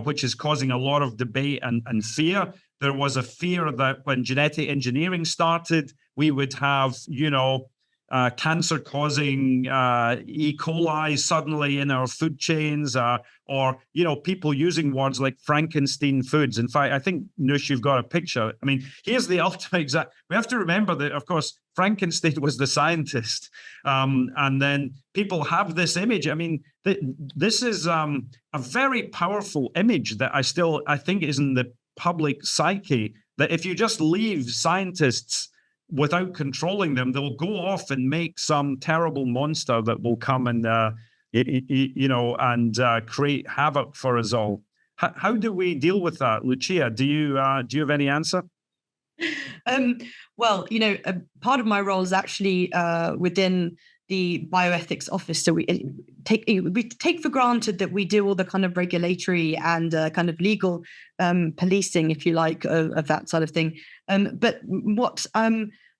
which is causing a lot of debate and fear. There was a fear that when genetic engineering started, we would have, cancer-causing E. coli suddenly in our food chains, or people using words like Frankenstein foods. In fact, I think, Nush, you've got a picture. I mean, here's the ultimate exact. We have to remember that, of course, Frankenstein was the scientist, and then people have this image. I mean, this is a very powerful image that I think is in the public psyche, that if you just leave scientists without controlling them, they'll go off and make some terrible monster that will come and create havoc for us all. How do we deal with that, Lucia? Do you have any answer? Well, part of my role is actually within the bioethics office. So we take for granted that we do all the kind of regulatory and kind of legal policing, if you like, of that sort of thing. But what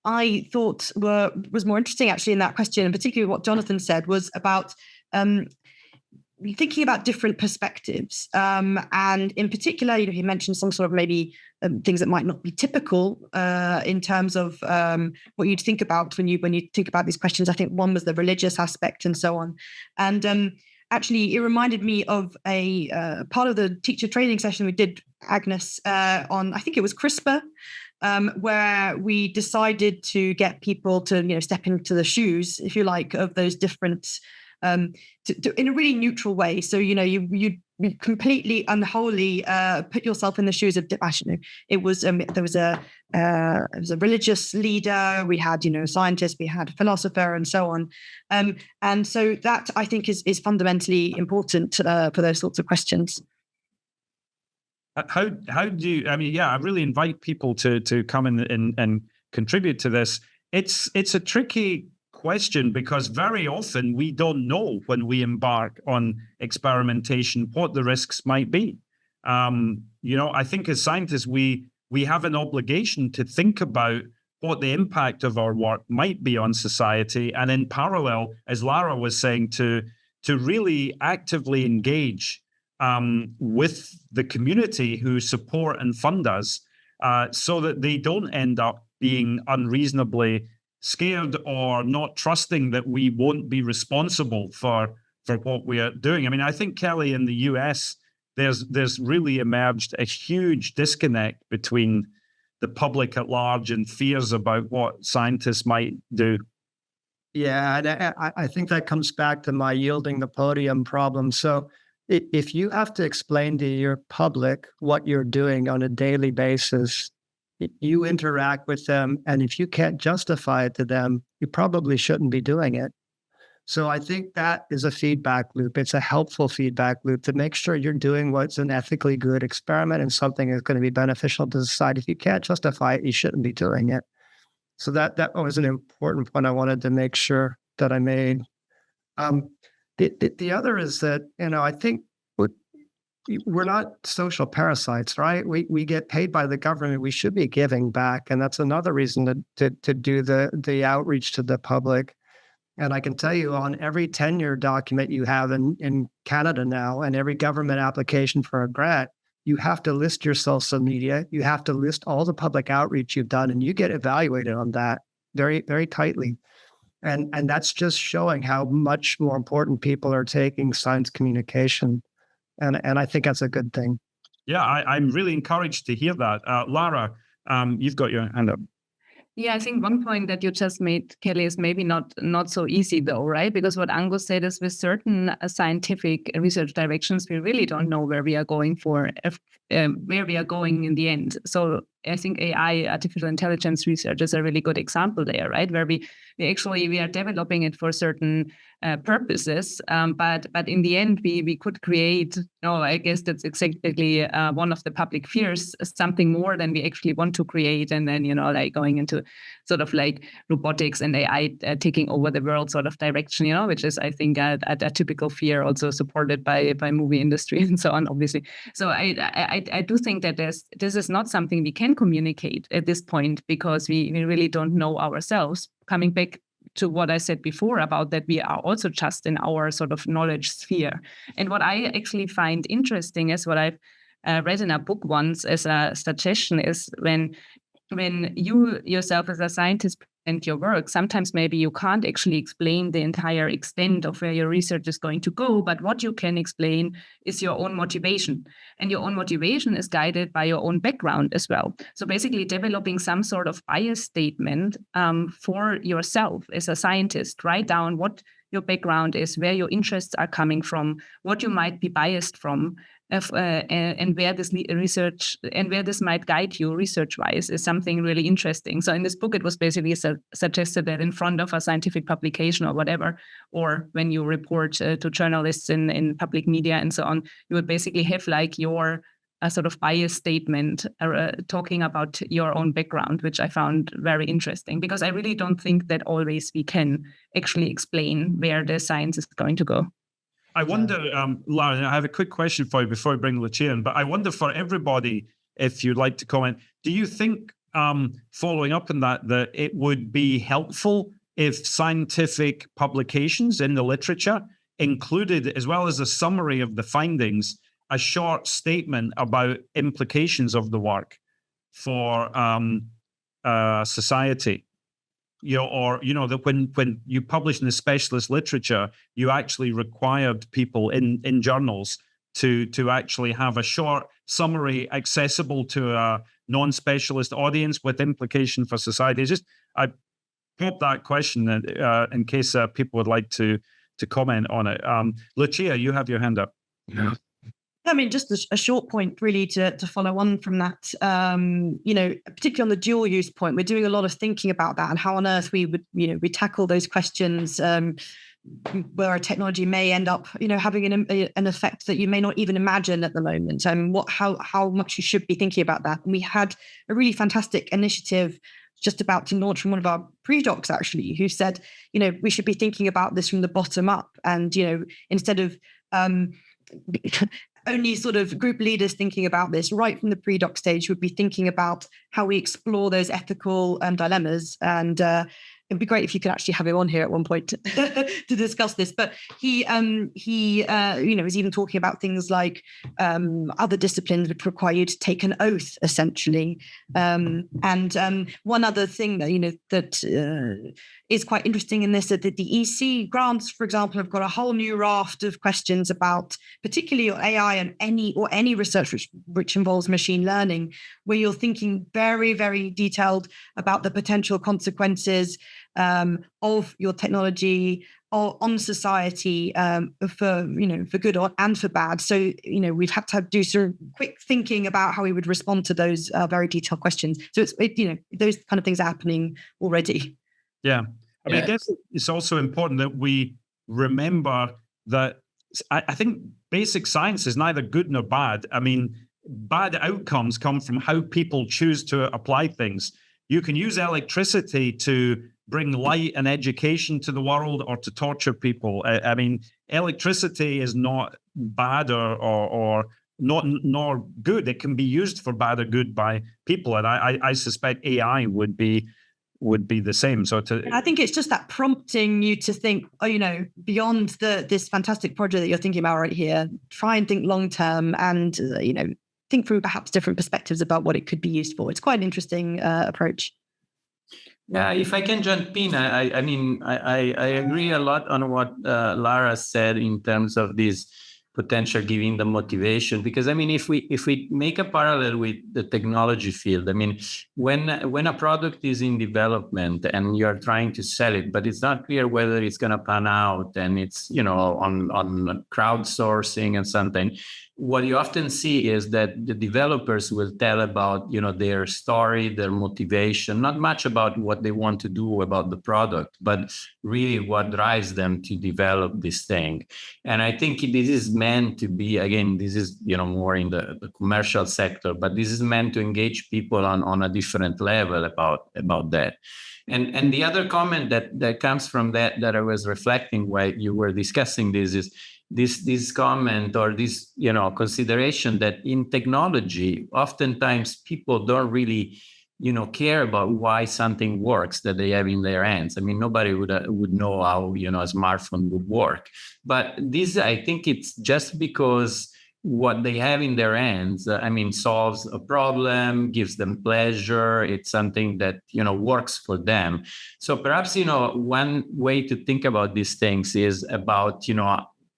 I thought was more interesting actually in that question, and particularly what Jonathan said, was about thinking about different perspectives. And in particular, he mentioned some sort of maybe things that might not be typical in terms of what you'd think about when you think about these questions. I think one was the religious aspect and so on. And actually, it reminded me of a part of the teacher training session we did, Agnes, on, I think it was CRISPR, where we decided to get people to, step into the shoes, if you like, of those different, in a really neutral way. So, you completely unwholly put yourself in the shoes of, actually, it was there was a religious leader, we had a scientist, we had a philosopher, and so on, and so that, I think, is fundamentally important for those sorts of questions. How do you, I really invite people to come in and contribute to this. It's a tricky question, because very often we don't know when we embark on experimentation what the risks might be. I think as scientists we have an obligation to think about what the impact of our work might be on society, and in parallel, as Lara was saying, to really actively engage with the community who support and fund us, so that they don't end up being unreasonably scared or not trusting that we won't be responsible for what we are doing. I think, Kelly, in the US, there's really emerged a huge disconnect between the public at large and fears about what scientists might do. Yeah, and I think that comes back to my yielding the podium problem. So if you have to explain to your public what you're doing on a daily basis, you interact with them, and if you can't justify it to them, you probably shouldn't be doing it. So I think that is a feedback loop. It's a helpful feedback loop to make sure you're doing what's an ethically good experiment and something that's going to be beneficial to society. If you can't justify it, you shouldn't be doing it. So that was an important point I wanted to make sure that I made. The other is that, I think we're not social parasites, right? We get paid by the government. We should be giving back. And that's another reason to do the outreach to the public. And I can tell you, on every tenure document you have in Canada now, and every government application for a grant, you have to list your social media. You have to list all the public outreach you've done, and you get evaluated on that very, very tightly. And that's just showing how much more important people are taking science communication. And I think that's a good thing. Yeah, I'm really encouraged to hear that. Lara, you've got your hand up. Yeah, I think one point that you just made, Kelly, is maybe not so easy though, right? Because what Angus said is, with certain scientific research directions, we really don't know where we are going where we are going in the end. So I think AI, artificial intelligence research, is a really good example there, right? Where we are developing it for certain purposes, but in the end we could create, I guess that's exactly one of the public fears, something more than we actually want to create, and then like going into sort of like robotics and AI taking over the world sort of direction, which is, I think, a typical fear, also supported by movie industry and so on, obviously. So I do think that this is not something we can communicate at this point, because we really don't know ourselves. Coming back to what I said before about that, we are also just in our sort of knowledge sphere. And what I actually find interesting is what I've read in a book once as a suggestion is, when you yourself as a scientist present your work, sometimes maybe you can't actually explain the entire extent of where your research is going to go, but what you can explain is your own motivation. And your own motivation is guided by your own background as well. So basically developing some sort of bias statement for yourself as a scientist. Write down what your background is, where your interests are coming from, what you might be biased from, and where this research and where this might guide you research-wise is something really interesting. So in this book, it was basically suggested that in front of a scientific publication or whatever, or when you report to journalists in public media and so on, you would basically have like your sort of bias statement talking about your own background, which I found very interesting, because I really don't think that always we can actually explain where the science is going to go. I wonder, Lara, I have a quick question for you before I bring Lucia in, but I wonder for everybody, if you'd like to comment, do you think, following up on that it would be helpful if scientific publications in the literature included, as well as a summary of the findings, a short statement about implications of the work for society? that when you publish in the specialist literature, you actually required people in journals to actually have a short summary accessible to a non-specialist audience with implication for society. I pop that question in case people would like to comment on it. Lucia, you have your hand up. Yeah. I mean, just a short point really to follow on from that, particularly on the dual use point, we're doing a lot of thinking about that and how on earth we would, we tackle those questions where a technology may end up, having an effect that you may not even imagine at the moment, and how much you should be thinking about that. And we had a really fantastic initiative just about to launch from one of our pre-docs actually, who said, we should be thinking about this from the bottom up, and instead of only sort of group leaders thinking about this right from the pre-doc stage, would be thinking about how we explore those ethical dilemmas. And it'd be great if you could actually have him on here at one point to discuss this. But he was even talking about things like other disciplines would require you to take an oath, essentially. And one other thing that is quite interesting in this, that the EC grants, for example, have got a whole new raft of questions about particularly AI and any research which involves machine learning, where you're thinking very, very detailed about the potential consequences of your technology or on society for good and for bad. So we've had to do sort of quick thinking about how we would respond to those very detailed questions. So those kind of things are happening already. Yeah. I mean, I guess it's also important that we remember that I think basic science is neither good nor bad. I mean, bad outcomes come from how people choose to apply things. You can use electricity to bring light and education to the world or to torture people. I mean, electricity is not bad or not nor good. It can be used for bad or good by people, and I suspect AI would be the same. So I think it's just that prompting you to think, beyond this fantastic project that you're thinking about right here. Try and think long term, and think through perhaps different perspectives about what it could be used for. It's quite an interesting approach. Yeah, if I can jump in, I agree a lot on what Lara said in terms of this potential giving the motivation, because I mean, if we make a parallel with the technology field, I mean, when a product is in development and you're trying to sell it, but it's not clear whether it's going to pan out, and it's on crowdsourcing and something, what you often see is that the developers will tell about their story, their motivation, not much about what they want to do about the product, but really what drives them to develop this thing. And I think this is meant to be, again, this is more in the commercial sector, but this is meant to engage people on a different level about that. And the other comment that comes from that I was reflecting while you were discussing this is this comment or this consideration that in technology, oftentimes people don't really care about why something works that they have in their hands. I mean, nobody would know how a smartphone would work. But this, I think, it's just because what they have in their hands, solves a problem, gives them pleasure. It's something that, works for them. So perhaps, one way to think about these things is about,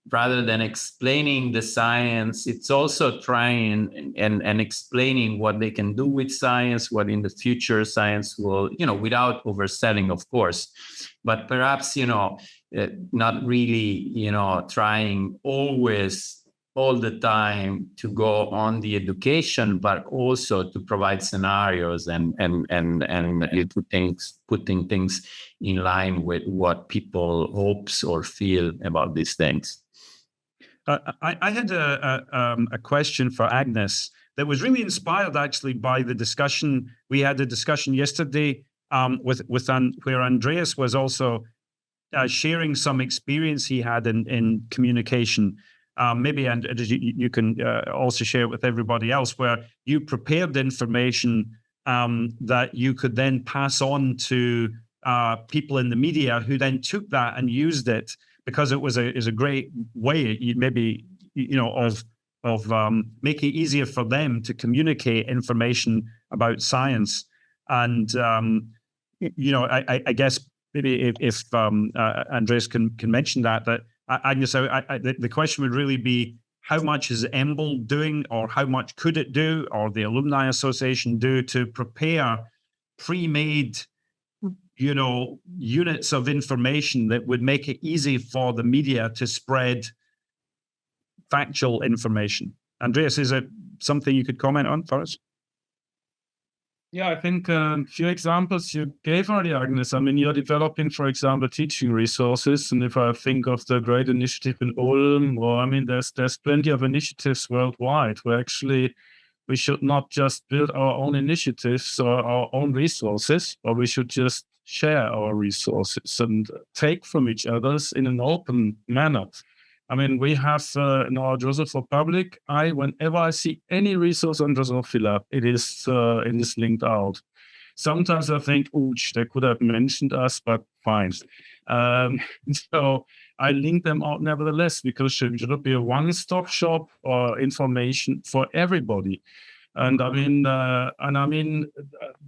rather than explaining the science, it's also trying and explaining what they can do with science, what in the future science will, without overselling, of course, but perhaps, not really, trying always all the time to go on the education, but also to provide scenarios and putting things in line with what people hopes or feel about these things. I had a question for Agnes that was really inspired actually by the discussion. We had a discussion yesterday where Andreas was also sharing some experience he had in communication. Maybe you can also share it with everybody else, where you prepared information that you could then pass on to people in the media who then took that and used it, because it was a great way, of making it easier for them to communicate information about science. And I guess maybe if Andreas can mention that Agnes, the question would really be, how much is EMBL doing, or how much could it do, or the Alumni Association do to prepare pre-made, units of information that would make it easy for the media to spread factual information? Andreas, is it something you could comment on for us? Yeah, I think a few examples you gave already, Agnes. I mean, you're developing, for example, teaching resources. And if I think of the great initiative in Ulm, there's plenty of initiatives worldwide where actually we should not just build our own initiatives or our own resources, or we should just share our resources and take from each other's in an open manner. I mean, we have in our Drosophila public, whenever I see any resource on Drosophila, it is linked out. Sometimes I think, ooch, they could have mentioned us, but fine. So I link them out nevertheless, because it should be a one-stop shop or information for everybody. And I mean,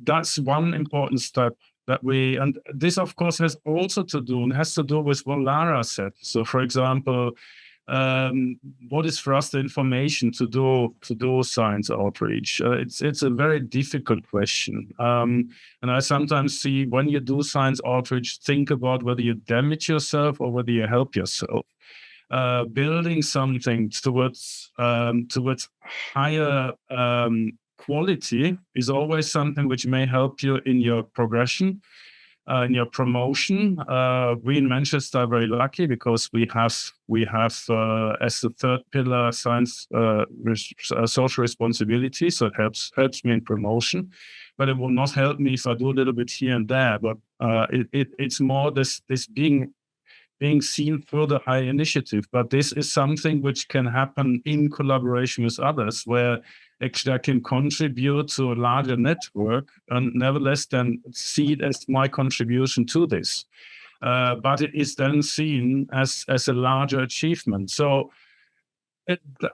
that's one important step. And this, of course, has also to do with what Lara said. So, for example, what is for us the information to do science outreach? It's a very difficult question. And I sometimes see, when you do science outreach, think about whether you damage yourself or whether you help yourself. Building something towards higher quality is always something which may help you in your progression, in your promotion. We in Manchester are very lucky because we have as the third pillar science social responsibility, so it helps me in promotion. But it will not help me if I do a little bit here and there. But it's more this being seen through the high initiative. But this is something which can happen in collaboration with others, where actually I can contribute to a larger network and nevertheless then see it as my contribution to this. But it is then seen as a larger achievement. So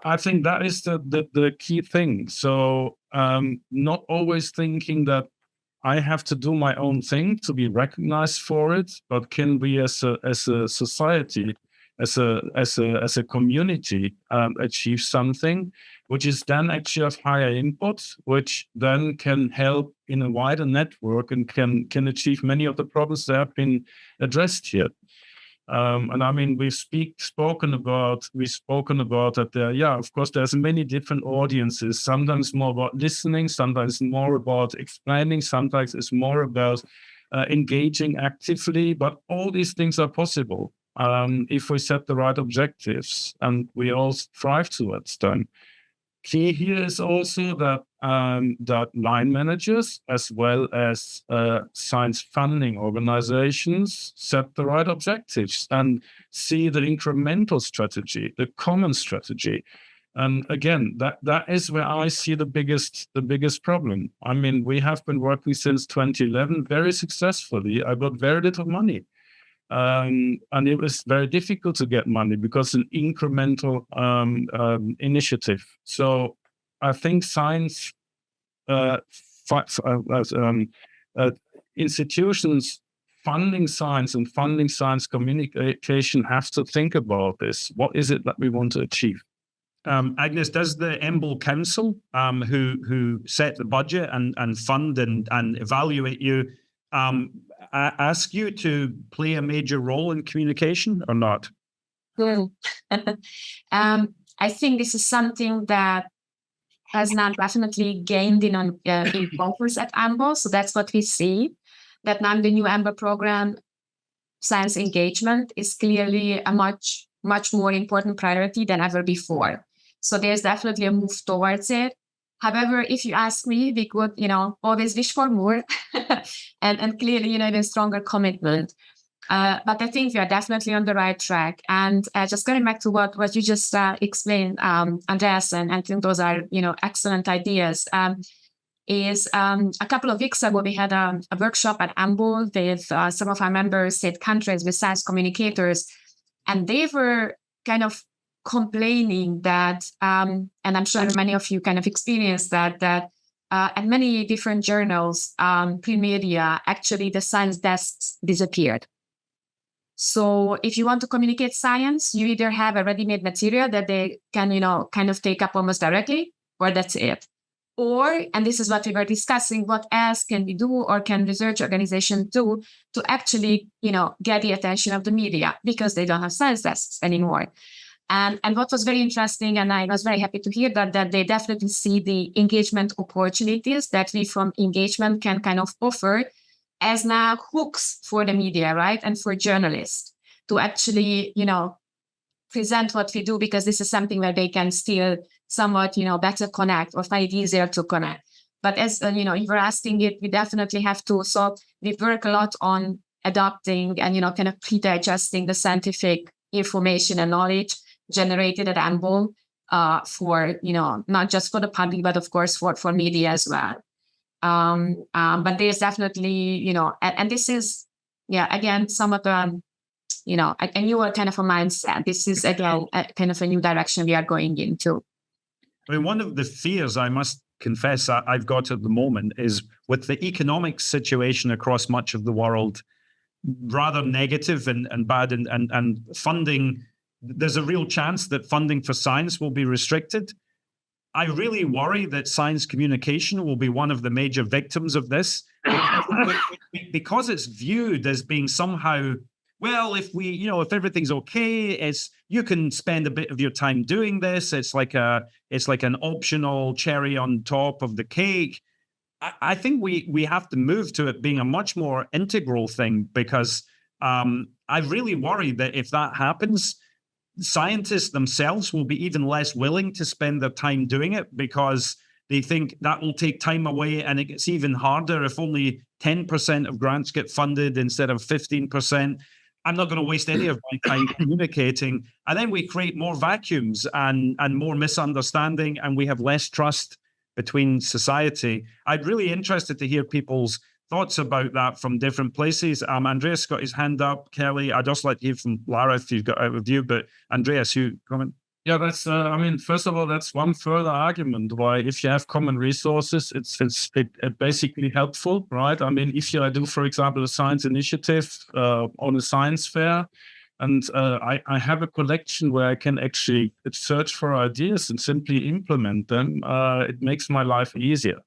I think that is the key thing. So not always thinking that I have to do my own thing to be recognized for it, but can we as a society, as a community, achieve something which is then actually of higher input, which then can help in a wider network and can achieve many of the problems that have been addressed here. And I mean, we've spoken about that. Of course, there's many different audiences. Sometimes more about listening, sometimes more about explaining, sometimes it's more about engaging actively. But all these things are possible if we set the right objectives and we all strive towards them. Key here is also that line managers as well as science funding organizations set the right objectives and see the incremental strategy, the common strategy. And again, that is where I see the biggest problem. I mean, we have been working since 2011 very successfully. I got very little money. And it was very difficult to get money because an incremental initiative. So I think science institutions funding science and funding science communication have to think about this. What is it that we want to achieve? Agnes, does the EMBL Council, who set the budget and fund and evaluate you, ask you to play a major role in communication or not? I think this is something that has now definitely gained in focus at EMBL. So that's what we see, that now the new EMBL program, science engagement, is clearly a much more important priority than ever before. So there's definitely a move towards it. However, if you ask me, we could, always wish for more and clearly, even stronger commitment. But I think we are definitely on the right track. And just going back to what you just explained, Andreas, and I think those are, excellent ideas, is a couple of weeks ago, we had a workshop at EMBL with some of our member state countries with science communicators, and they were kind of complaining that, and I'm sure many of you kind of experienced that and many different journals, print media, actually the science desks disappeared. So if you want to communicate science, you either have a ready-made material that they can, kind of take up almost directly, or that's it. Or, and this is what we were discussing, what else can we do or can research organizations do to actually, get the attention of the media, because they don't have science desks anymore. And what was very interesting, and I was very happy to hear that they definitely see the engagement opportunities that we from engagement can kind of offer as now hooks for the media, right? And for journalists to actually, present what we do, because this is something where they can still somewhat, better connect or find it easier to connect. But as, you were asking it, we definitely have to. So we work a lot on adopting and, kind of pre-digesting the scientific information and knowledge generated at EMBL for, not just for the public, but of course for media as well. But there's definitely, and this is, again, some of the, a newer kind of a mindset. This is, again, kind of a new direction we are going into. I mean, one of the fears, I must confess, I've got at the moment is with the economic situation across much of the world, rather negative and bad, and funding, there's a real chance that funding for science will be restricted. I really worry that science communication will be one of the major victims of this, because it's viewed as being somehow, well, if everything's okay, you can spend a bit of your time doing this. It's like an optional cherry on top of the cake. I think we have to move to it being a much more integral thing, because I really worry that if that happens, scientists themselves will be even less willing to spend their time doing it, because they think that will take time away, and it gets even harder if only 10% of grants get funded instead of 15%. I'm not going to waste any of my time communicating. And then we create more vacuums and more misunderstanding, and we have less trust between society. I'd really interested to hear people's thoughts about that from different places. Andreas got his hand up. Kelly, I'd just like to hear from Lara if you've got out of you, but Andreas, you comment? Yeah, that's, first of all, that's one further argument why if you have common resources, it's basically helpful, right? I mean, if I do, for example, a science initiative on a science fair, and I have a collection where I can actually search for ideas and simply implement them, it makes my life easier.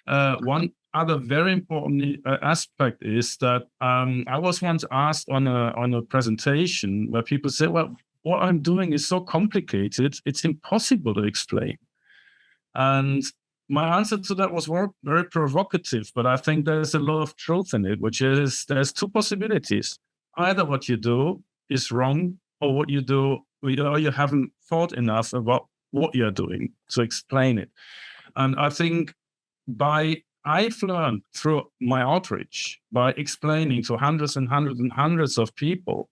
One other very important aspect is that I was once asked on a presentation where people say, well, what I'm doing is so complicated, it's impossible to explain. And my answer to that was very provocative, but I think there's a lot of truth in it, which is there's two possibilities. Either what you do is wrong, or what you do, or you haven't thought enough about what you're doing to explain it. And I think I've learned through my outreach, by explaining to hundreds and hundreds and hundreds of people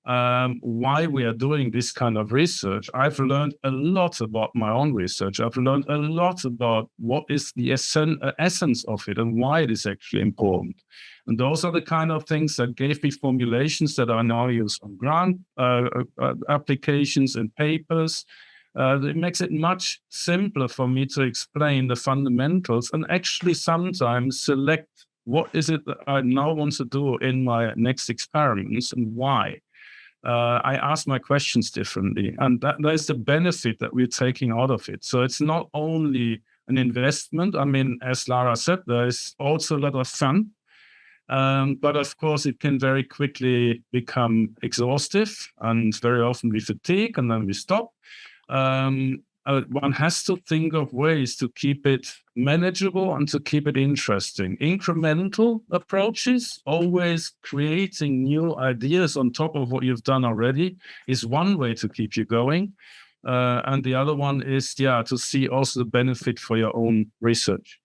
why we are doing this kind of research, I've learned a lot about my own research. I've learned a lot about what is the essence of it and why it is actually important. And those are the kind of things that gave me formulations that are now used on grant applications and papers. It makes it much simpler for me to explain the fundamentals and actually sometimes select what is it that I now want to do in my next experiments and why. I ask my questions differently, and that is the benefit that we're taking out of it. So it's not only an investment. I mean, as Lara said, there is also a lot of fun, but of course it can very quickly become exhaustive, and very often we fatigue and then we stop. One has to think of ways to keep it manageable and to keep it interesting. Incremental approaches, always creating new ideas on top of what you've done already, is one way to keep you going. And the other one is, to see also the benefit for your own research.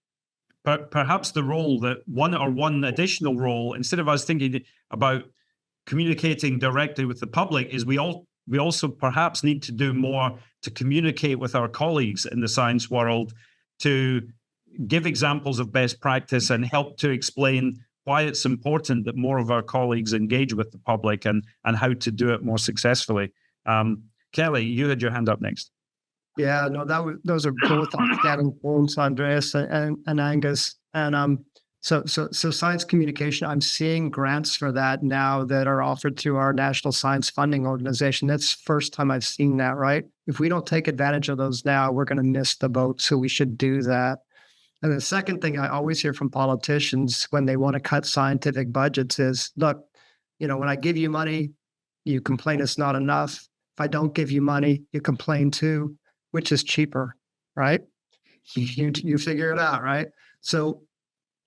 Perhaps the role that one additional role, instead of us thinking about communicating directly with the public, is we also perhaps need to do more to communicate with our colleagues in the science world, to give examples of best practice and help to explain why it's important that more of our colleagues engage with the public and how to do it more successfully. Kelly, you had your hand up next. Yeah, no, those are both outstanding points, Andreas and Angus. And so science communication, I'm seeing grants for that now that are offered through our National Science Funding Organization. That's the first time I've seen that, right? If we don't take advantage of those now, we're going to miss the boat. So we should do that. And the second thing I always hear from politicians when they want to cut scientific budgets is, look, when I give you money, you complain it's not enough. If I don't give you money, you complain too. Which is cheaper, right? You figure it out, right? So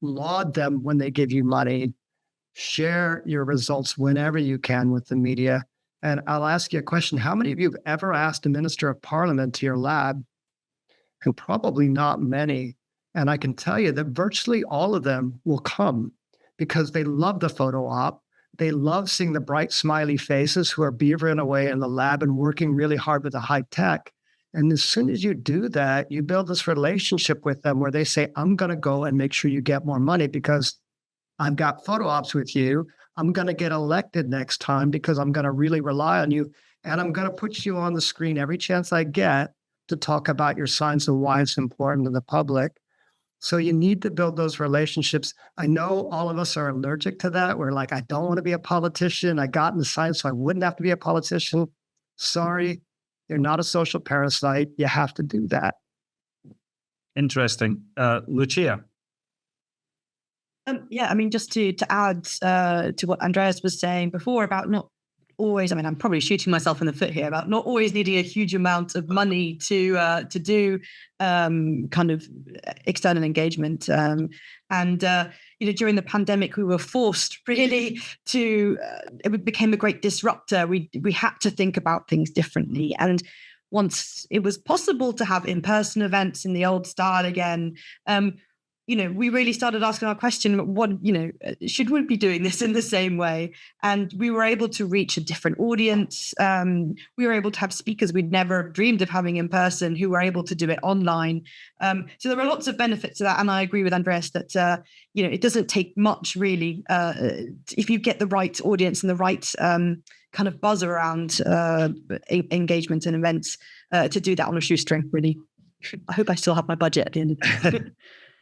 laud them when they give you money. Share your results whenever you can with the media. And I'll ask you a question. How many of you have ever asked a minister of parliament to your lab? And probably not many. And I can tell you that virtually all of them will come because they love the photo op. They love seeing the bright, smiley faces who are beavering away in the lab and working really hard with the high tech. And as soon as you do that, you build this relationship with them where they say, I'm going to go and make sure you get more money because I've got photo ops with you. I'm going to get elected next time because I'm going to really rely on you. And I'm going to put you on the screen every chance I get to talk about your science and why it's important to the public. So you need to build those relationships. I know all of us are allergic to that. We're like, I don't want to be a politician. I got into science so I wouldn't have to be a politician. Sorry. You're not a social parasite. You have to do that. Interesting. Lucia? Yeah, I mean, just to add to what Andreas was saying before about not always, I mean, I'm probably shooting myself in the foot here about not always needing a huge amount of money to do kind of external engagement. During the pandemic, we were forced really to, it became a great disruptor. We had to think about things differently. And once it was possible to have in-person events in the old style again, we really started asking our question, should we be doing this in the same way? And we were able to reach a different audience. We were able to have speakers we'd never dreamed of having in person who were able to do it online. So there were lots of benefits to that. And I agree with Andreas that, it doesn't take much really if you get the right audience and the right kind of buzz around engagement and events to do that on a shoestring, really. I hope I still have my budget at the end of it.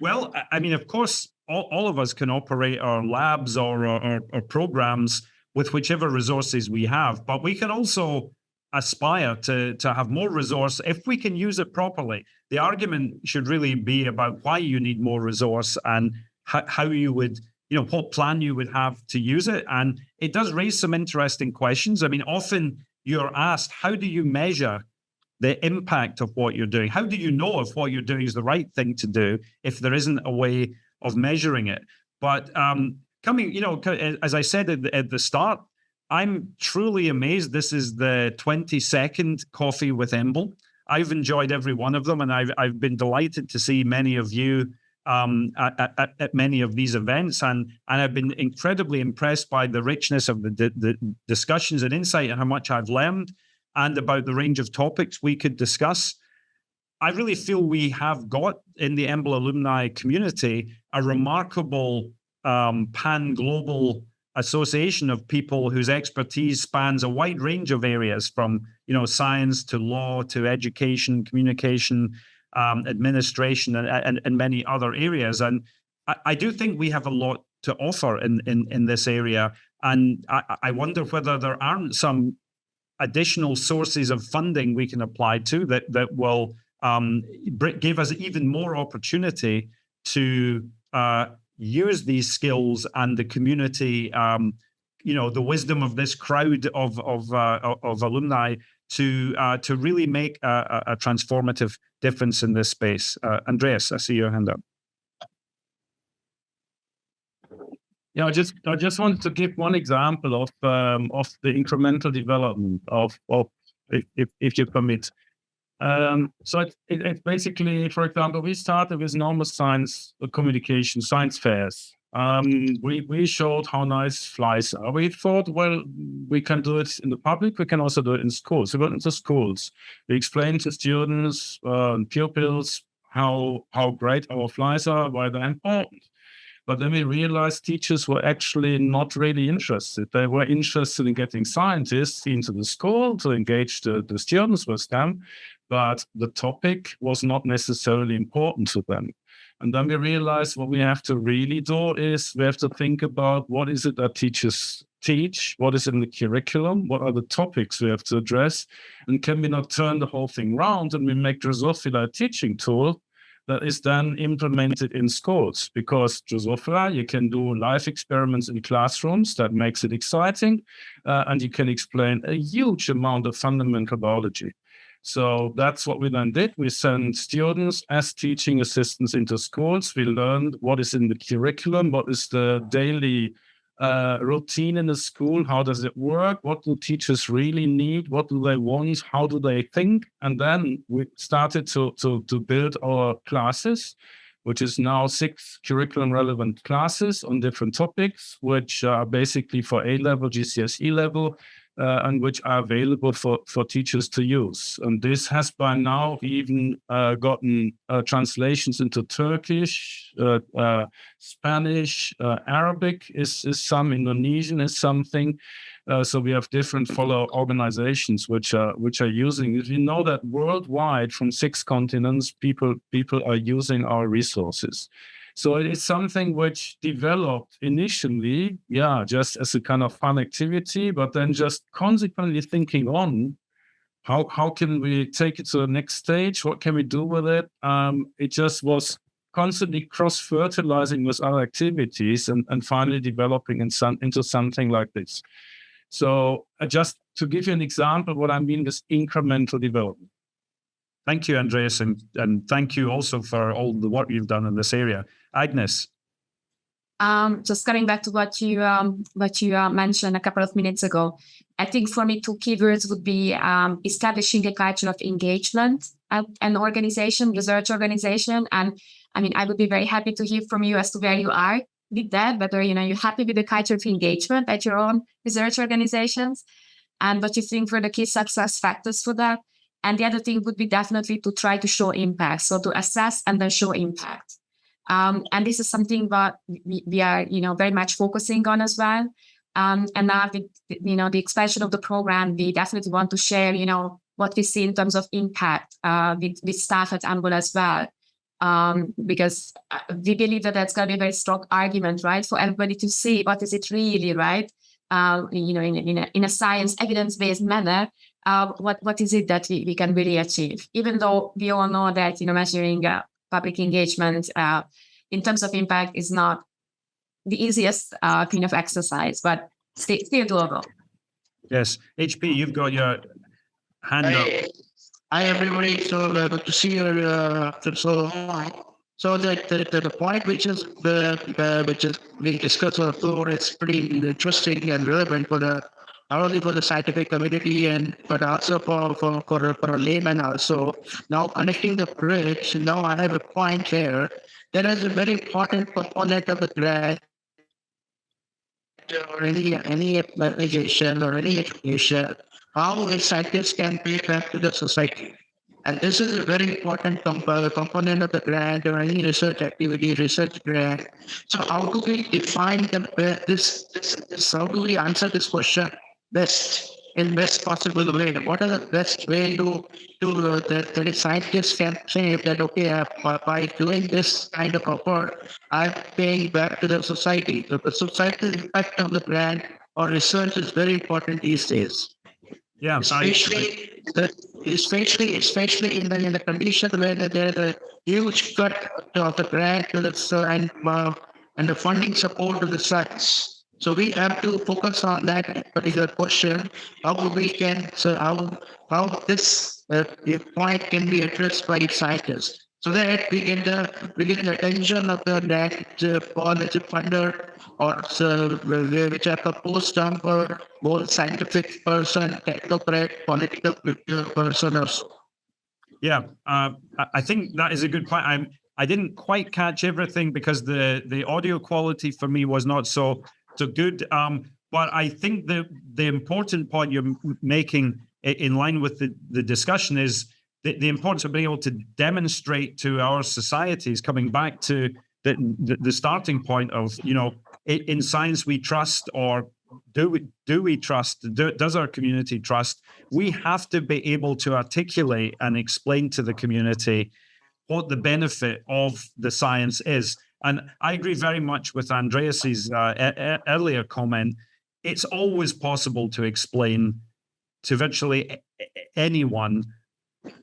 Well, I mean, of course, all of us can operate our labs or our programs with whichever resources we have, but we can also aspire to have more resource if we can use it properly. The argument should really be about why you need more resource and how you would, what plan you would have to use it. And it does raise some interesting questions. I mean, often you're asked, how do you measure the impact of what you're doing? How do you know if what you're doing is the right thing to do if there isn't a way of measuring it? But as I said at the start, I'm truly amazed. This is the 22nd Coffee with EMBL. I've enjoyed every one of them, and I've been delighted to see many of you at many of these events, and I've been incredibly impressed by the richness of the discussions and insight and how much I've learned, and about the range of topics we could discuss. I really feel we have got in the EMBL alumni community a remarkable pan-global association of people whose expertise spans a wide range of areas, from science to law to education, communication, administration, and many other areas. And I do think we have a lot to offer in this area. And I wonder whether there aren't some additional sources of funding we can apply to that will give us even more opportunity to use these skills and the community, the wisdom of this crowd of alumni to really make a transformative difference in this space. Andreas, I see your hand up. Yeah, I just wanted to give one example of the incremental development of if you permit. So it's basically, for example, we started with normal science communication, science fairs. We showed how nice flies are. We thought, well, we can do it in the public. We can also do it in schools. We went into schools. We explained to students, pupils, how great our flies are, why they're important. But then we realized teachers were actually not really interested. They were interested in getting scientists into the school to engage the students with them, but the topic was not necessarily important to them. And then we realized what we have to really do is we have to think about what is it that teachers teach, what is in the curriculum, what are the topics we have to address, and can we not turn the whole thing around and we make Drosophila a teaching tool that is then implemented in schools? Because Drosophila, you can do live experiments in classrooms, that makes it exciting, and you can explain a huge amount of fundamental biology. So that's what we then did. We sent students as teaching assistants into schools. We learned what is in the curriculum, what is the daily routine in the school, how does it work, what do teachers really need, what do they want, how do they think, and then we started to build our classes, which is now 6 curriculum relevant classes on different topics, which are basically for A-level, GCSE level, and which are available for teachers to use. And this has by now even gotten translations into Turkish, Spanish, Arabic is some, Indonesian is something. So we have different fellow organizations which are using it. We know that worldwide from 6 continents, people are using our resources. So it is something which developed initially, just as a kind of fun activity, but then just consequently thinking on how can we take it to the next stage? What can we do with it? It just was constantly cross-fertilizing with other activities and finally developing into something like this. So just to give you an example, what I mean with incremental development. Thank you, Andreas, and thank you also for all the work you've done in this area. Agnes. Just coming back to what you mentioned a couple of minutes ago, I think for me 2 keywords would be establishing a culture of engagement at an organization, research organization. And I mean, I would be very happy to hear from you as to where you are with that, whether you're happy with the culture of engagement at your own research organizations, and what you think were the key success factors for that. And the other thing would be definitely to try to show impact, so to assess and then show impact. And this is something that we are, very much focusing on as well. And now with, the expansion of the program, we definitely want to share, what we see in terms of impact with staff at EMBL as well. Because we believe that that's going to be a very strong argument, right, for everybody to see what is it really, right? In a science evidence-based manner, what is it that we can really achieve? Even though we all know that, measuring public engagement in terms of impact is not the easiest kind of exercise, but still doable. Yes. HP, you've got your hand up. Hi, everybody. So good to see you. So the point which is being discussed on the floor is pretty interesting and relevant for not only for the scientific community but also for a layman also. Now connecting the bridge, now I have a point here. There is a very important component of the grant or any application or any education, how a scientist can pay back to the society. And this is a very important component of the grant or any research activity, research grant. So how do we define this? How do we answer this question in best possible way? What are the best way that the scientists can say that, okay, by doing this kind of effort, I'm paying back to the society. So the societal impact of the grant or research is very important these days. Yeah, especially in the condition where there's a huge cut of the grant and the funding support to the science. So we have to focus on that particular question. How this point can be addressed by scientists, so that we get the attention of the grant policy funder or which are proposed for both scientific person, technocrat, political person or so. Yeah, I think that is a good point. I didn't quite catch everything because the audio quality for me was not so good. But I think the important point you're making in line with the discussion is the importance of being able to demonstrate to our societies, coming back to the starting point of, in science we trust, or do we trust? Does our community trust? We have to be able to articulate and explain to the community what the benefit of the science is. And I agree very much with Andreas's earlier comment. It's always possible to explain to virtually anyone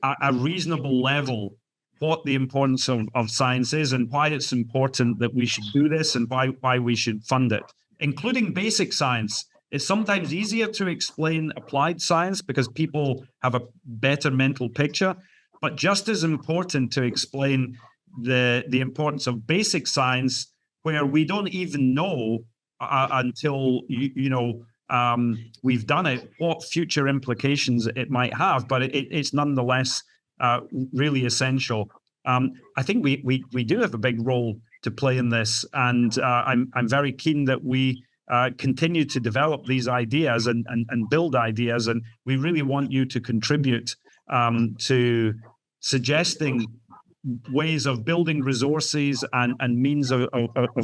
at a reasonable level what the importance of science is and why it's important that we should do this and why we should fund it, including basic science. It's sometimes easier to explain applied science because people have a better mental picture, but just as important to explain the importance of basic science, where we don't even know until we've done it, what future implications it might have, but it's nonetheless really essential. I think we do have a big role to play in this, and I'm very keen that we continue to develop these ideas and build ideas, and we really want you to contribute to suggesting ways of building resources and means of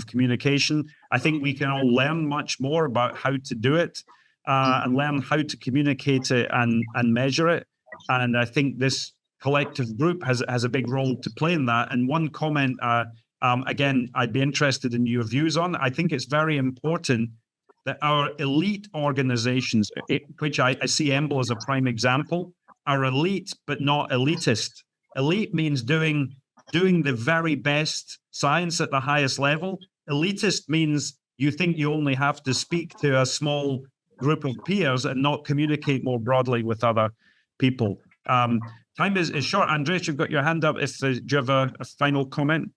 communication. I think we can all learn much more about how to do it and learn how to communicate it and measure it. And I think this collective group has a big role to play in that. And one comment, again, I'd be interested in your views on. I think it's very important that our elite organizations, which I see EMBL as a prime example, are elite but not elitist. Elite means doing the very best science at the highest level. Elitist means you think you only have to speak to a small group of peers and not communicate more broadly with other people. Time is short. Andreas, you've got your hand up. Do you have a final comment?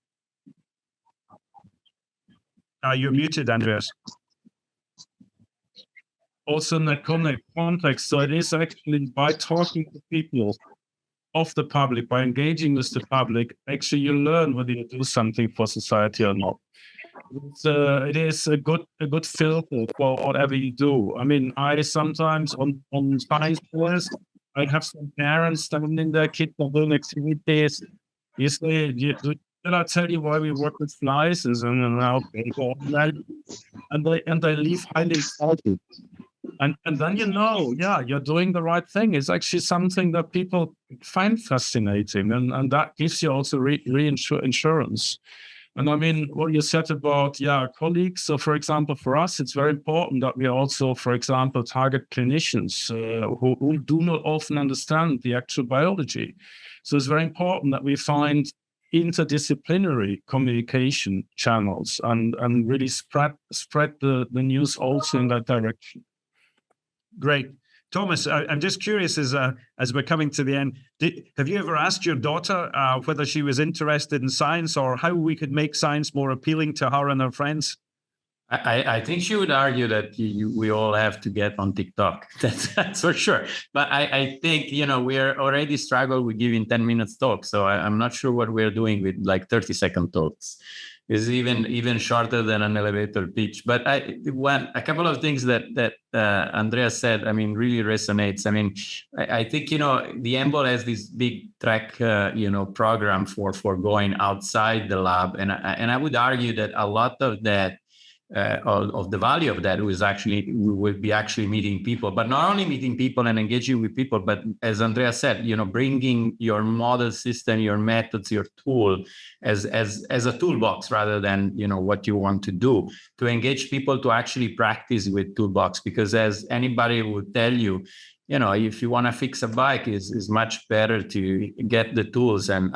You're muted, Andreas. Also in that context, so it is actually by talking to people of the public, by engaging with the public, actually you learn whether you do something for society or not. It is a good filter for whatever you do. I mean, I sometimes on science fairs, I have some parents telling their kids are doing activities. You say, did I tell you why we work with flies? And they leave highly excited. And then you're doing the right thing. It's actually something that people find fascinating, and that gives you also reinsurance. And I mean, what you said about colleagues. So, for example, for us, it's very important that we also, for example, target clinicians who do not often understand the actual biology. So it's very important that we find interdisciplinary communication channels and really spread the news also in that direction. Great. Thomas, I'm just curious as we're coming to the end, have you ever asked your daughter whether she was interested in science or how we could make science more appealing to her and her friends? I think she would argue that we all have to get on TikTok. That's for sure. But I think, we're already struggled with giving 10 minutes talks. So I'm not sure what we're doing with like 30-second talks. Is even shorter than an elevator pitch. But a couple of things that Andreas said, I mean, really resonates. I mean, I think, the EMBL has this big track, program for going outside the lab. And I would argue that a lot of that, of the value of that we will be actually meeting people, but not only meeting people and engaging with people, but as Andrea said, bringing your model system, your methods, your tool as a toolbox rather than, what you want to do, to engage people to actually practice with toolbox. Because as anybody would tell you, if you want to fix a bike, is much better to get the tools and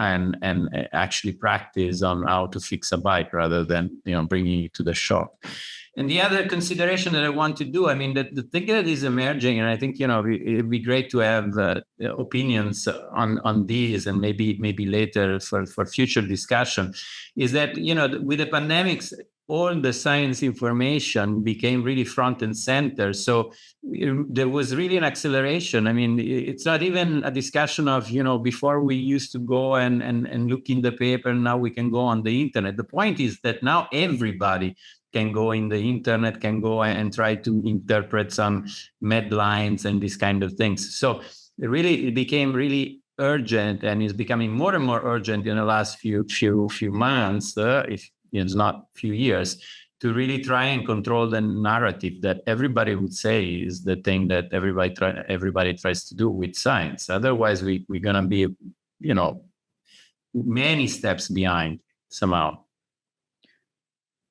actually practice on how to fix a bike rather than bringing it to the shop. And the other consideration that I want to do, I mean, the thing that is emerging, and I think it'd be great to have opinions on these, and maybe later for future discussion, is that with the pandemics, all the science information became really front and center. So there was really an acceleration. I mean, it's not even a discussion of, before we used to go and look in the paper, now we can go on the internet. The point is that now everybody can go in the internet, can go and try to interpret some medlines and these kind of things. So it became really urgent, and is becoming more and more urgent in the last few months, it's not few years, to really try and control the narrative that everybody would say is the thing that everybody tries to do with science. Otherwise, we're going to be, many steps behind somehow.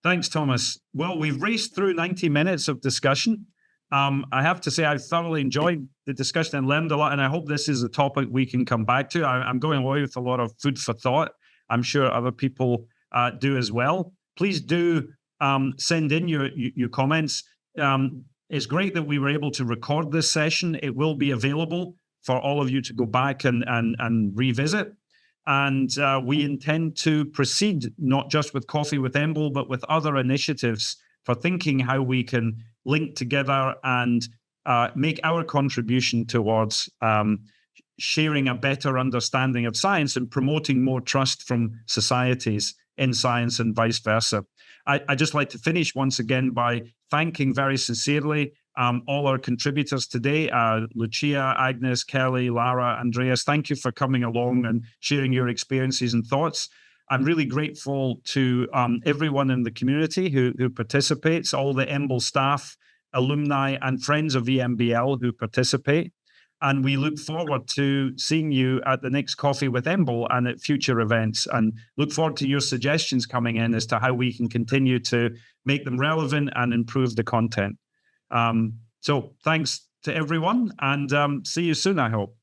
Thanks, Thomas. Well, we've raced through 90 minutes of discussion. I have to say I thoroughly enjoyed the discussion and learned a lot, and I hope this is a topic we can come back to. I'm going away with a lot of food for thought. I'm sure other people do as well. Please do send in your comments. It's great that we were able to record this session. It will be available for all of you to go back and revisit. And we intend to proceed not just with Coffee with EMBL, but with other initiatives for thinking how we can link together and make our contribution towards sharing a better understanding of science and promoting more trust from societies in science and vice versa. I'd just like to finish once again by thanking very sincerely all our contributors today, Lucia, Agnes, Kelly, Lara, Andreas. Thank you for coming along and sharing your experiences and thoughts. I'm really grateful to everyone in the community who participates, all the EMBL staff, alumni, and friends of EMBL who participate. And we look forward to seeing you at the next Coffee with EMBL and at future events, and look forward to your suggestions coming in as to how we can continue to make them relevant and improve the content. So thanks to everyone, and see you soon, I hope.